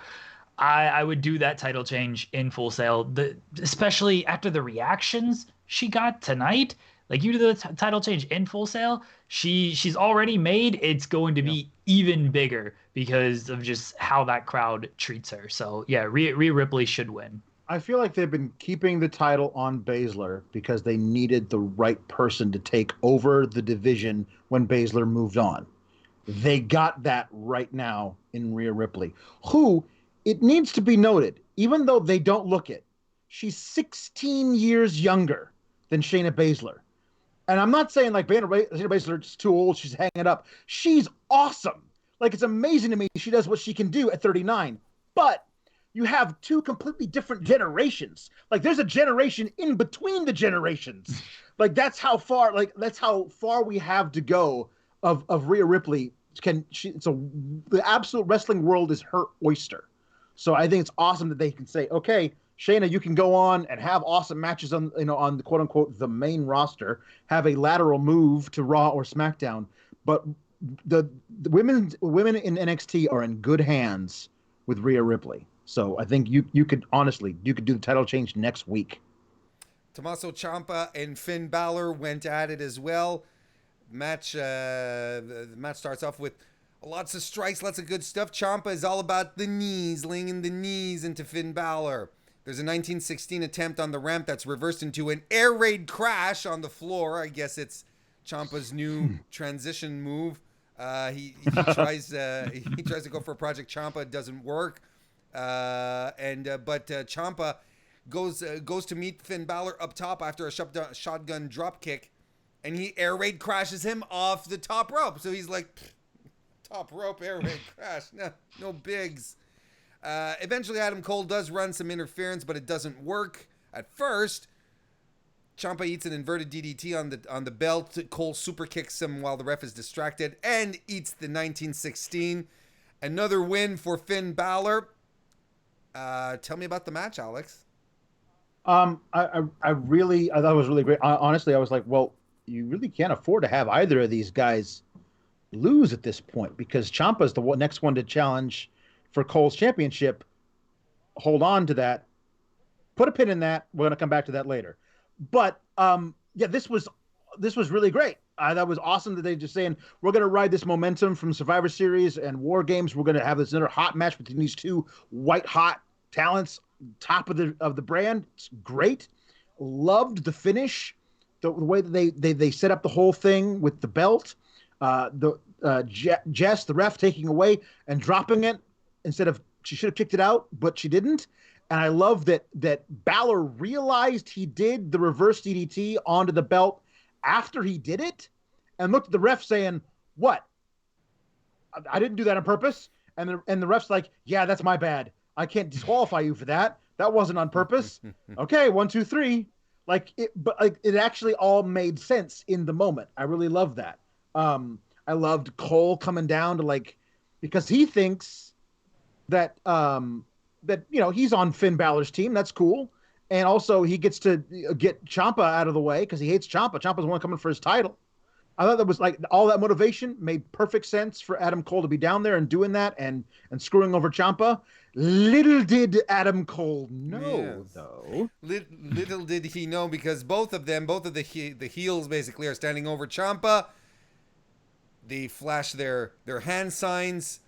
I would do that title change in Full Sail, especially after the reactions she got tonight. Like, you do the title change in Full Sail, she's already made. It's going to be even bigger because of just how that crowd treats her. So yeah, Rhea Ripley should win. I feel like they've been keeping the title on Baszler because they needed the right person to take over the division when Baszler moved on. They got that right now in Rhea Ripley, who, it needs to be noted, even though they don't look it, she's 16 years younger than Shayna Baszler. And I'm not saying like Shayna Baszler's too old, she's hanging up. She's awesome. Like, it's amazing to me she does what she can do at 39. But you have two completely different generations. Like, there's a generation in between the generations. Like, that's how far we have to go of Rhea Ripley. The absolute wrestling world is her oyster. So I think it's awesome that they can say, okay, Shayna, you can go on and have awesome matches on the quote unquote the main roster, have a lateral move to Raw or SmackDown. But the women in NXT are in good hands with Rhea Ripley. So I think you could do the title change next week. Tommaso Ciampa and Finn Balor went at it as well. The match starts off with lots of strikes, lots of good stuff. Ciampa is all about the knees, laying in the knees into Finn Balor. There's a 1916 attempt on the ramp that's reversed into an air raid crash on the floor. I guess it's Ciampa's new transition move. He tries to go for Project Ciampa. It doesn't work. But Ciampa goes to meet Finn Balor up top after a shotgun drop kick, and he air raid crashes him off the top rope. So he's like, top rope air raid crash. No bigs. Eventually, Adam Cole does run some interference, but it doesn't work at first. Ciampa eats an inverted DDT on the belt. Cole super kicks him while the ref is distracted and eats the 1916. Another win for Finn Balor. Tell me about the match, Alex. I thought it was really great. Honestly, I was like, well, you really can't afford to have either of these guys lose at this point, because Ciampa's the next one to challenge for Cole's championship. Hold on to that. Put a pin in that. We're going to come back to that later. But this was this was really great. That was awesome that they just saying we're going to ride this momentum from Survivor Series and War Games. We're going to have this another hot match between these two white hot talents, top of the brand. It's great. Loved the finish, the way that they set up the whole thing with the belt. Jess, the ref, taking away and dropping it instead of she should have kicked it out, but she didn't. And I love that Baszler realized he did the reverse DDT onto the belt after he did it and looked at the ref saying, "What? I didn't do that on purpose." And the ref's like, "Yeah, that's my bad. I can't disqualify you for that. That wasn't on purpose." Okay, 1, 2, 3. But it actually all made sense in the moment. I really love that. I loved Cole coming down to because he thinks that he's on Finn Balor's team. That's cool. And also he gets to get Ciampa out of the way because he hates Ciampa. Ciampa's the one coming for his title. I thought that was all that motivation made perfect sense for Adam Cole to be down there and doing that and screwing over Ciampa. Little did Adam Cole know, though. Little did he know, because both of the heels basically are standing over Ciampa. They flash their hand signs.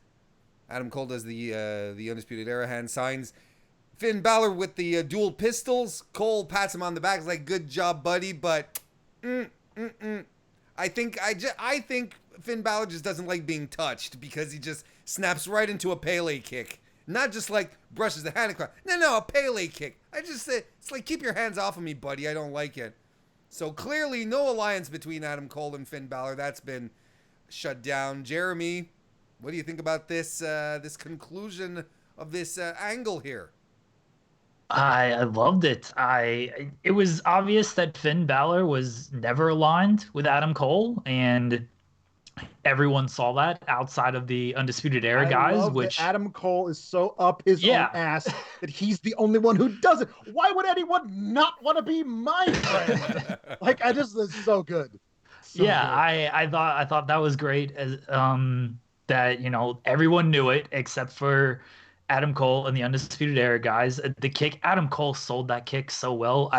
Adam Cole does the Undisputed Era hand signs. Finn Balor with the dual pistols. Cole pats him on the back. He's like, "Good job, buddy." But I think Finn Balor just doesn't like being touched because he just snaps right into a Pele kick. Not just brushes the hand across. No, a Pele kick. It's like, keep your hands off of me, buddy. I don't like it. So clearly no alliance between Adam Cole and Finn Balor. That's been shut down. Jeremy, what do you think about this conclusion of this angle here? I loved it. It was obvious that Finn Balor was never aligned with Adam Cole, and everyone saw that outside of the Undisputed Era guys. Love that Adam Cole is so up his own ass that he's the only one who doesn't. Why would anyone not want to be my friend? It's so good. Good. I thought that was great. As that everyone knew it except for Adam Cole and the Undisputed Era guys. The kick, Adam Cole sold that kick so well.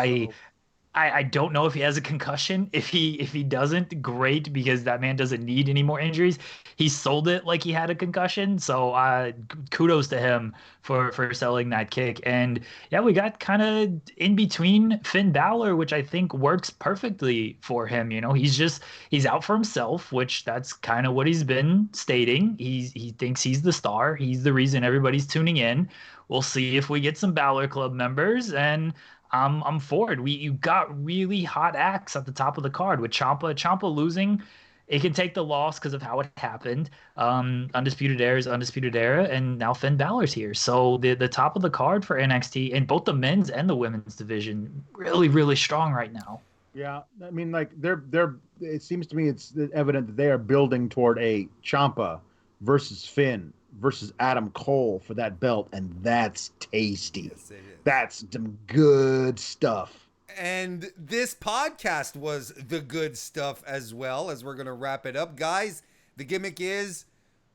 I don't know if he has a concussion. If he doesn't, great, because that man doesn't need any more injuries. He sold it like he had a concussion. So kudos to him for selling that kick. And yeah, we got kind of in between Finn Balor, which I think works perfectly for him. He's out for himself, which that's kind of what he's been stating. He thinks he's the star. He's the reason everybody's tuning in. We'll see if we get some Balor Club members, and I'm for it. You got really hot acts at the top of the card with Ciampa losing. It can take the loss because of how it happened. Undisputed Era is Undisputed Era, and now Finn Balor's here. So the top of the card for NXT in both the men's and the women's division, really, really strong right now. Yeah, I mean, they're. It seems to me it's evident that they are building toward a Ciampa versus Finn versus Adam Cole for that belt, and that's tasty. Yes, it is. That's some good stuff. And this podcast was the good stuff as well, as we're going to wrap it up. Guys, the gimmick is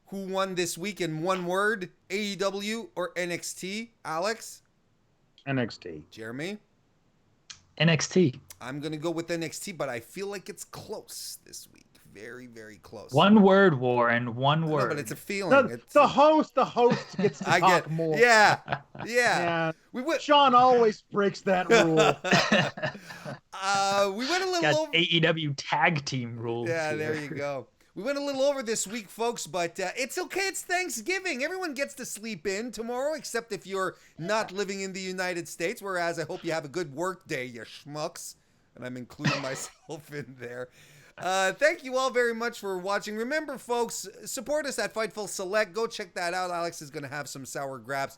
who won this week in one word, AEW or NXT? Alex? NXT. Jeremy? NXT. I'm going to go with NXT, but I feel like it's close this week. Very, very close. One word, Warren. One word. No, but it's a feeling. The host gets to talk more. Yeah. Sean always breaks that rule. We went a little over. AEW tag team rules. Yeah, here. There you go. We went a little over this week, folks, but it's okay. It's Thanksgiving. Everyone gets to sleep in tomorrow, except if you're not living in the United States, whereas I hope you have a good work day, you schmucks. And I'm including myself in there. Thank you all very much for watching. Remember, folks, support us at Fightful Select. Go check that out. Alex is going to have some sour graps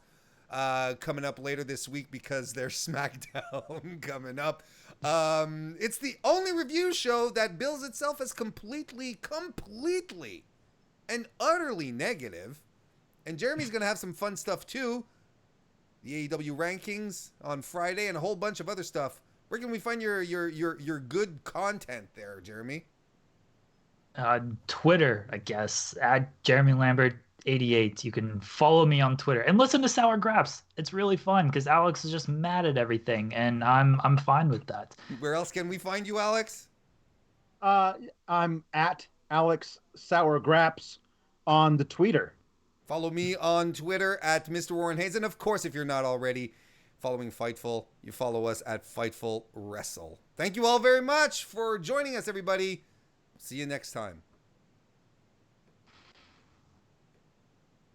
coming up later this week because there's SmackDown coming up. It's the only review show that bills itself as completely and utterly negative. And Jeremy's going to have some fun stuff too. The AEW rankings on Friday and a whole bunch of other stuff. Where can we find your good content there, Jeremy? Twitter, I guess, at Jeremy Lambert 88. You can follow me on Twitter and listen to Sour Graps. It's really fun because Alex is just mad at everything, and I'm fine with that. Where else can we find you, Alex? I'm at Alex Sour Graps on the Twitter. Follow me on Twitter at Mr. Warren Hayes. And of course, if you're not already following Fightful, you follow us at Fightful Wrestle. Thank you all very much for joining us, everybody. See you next time.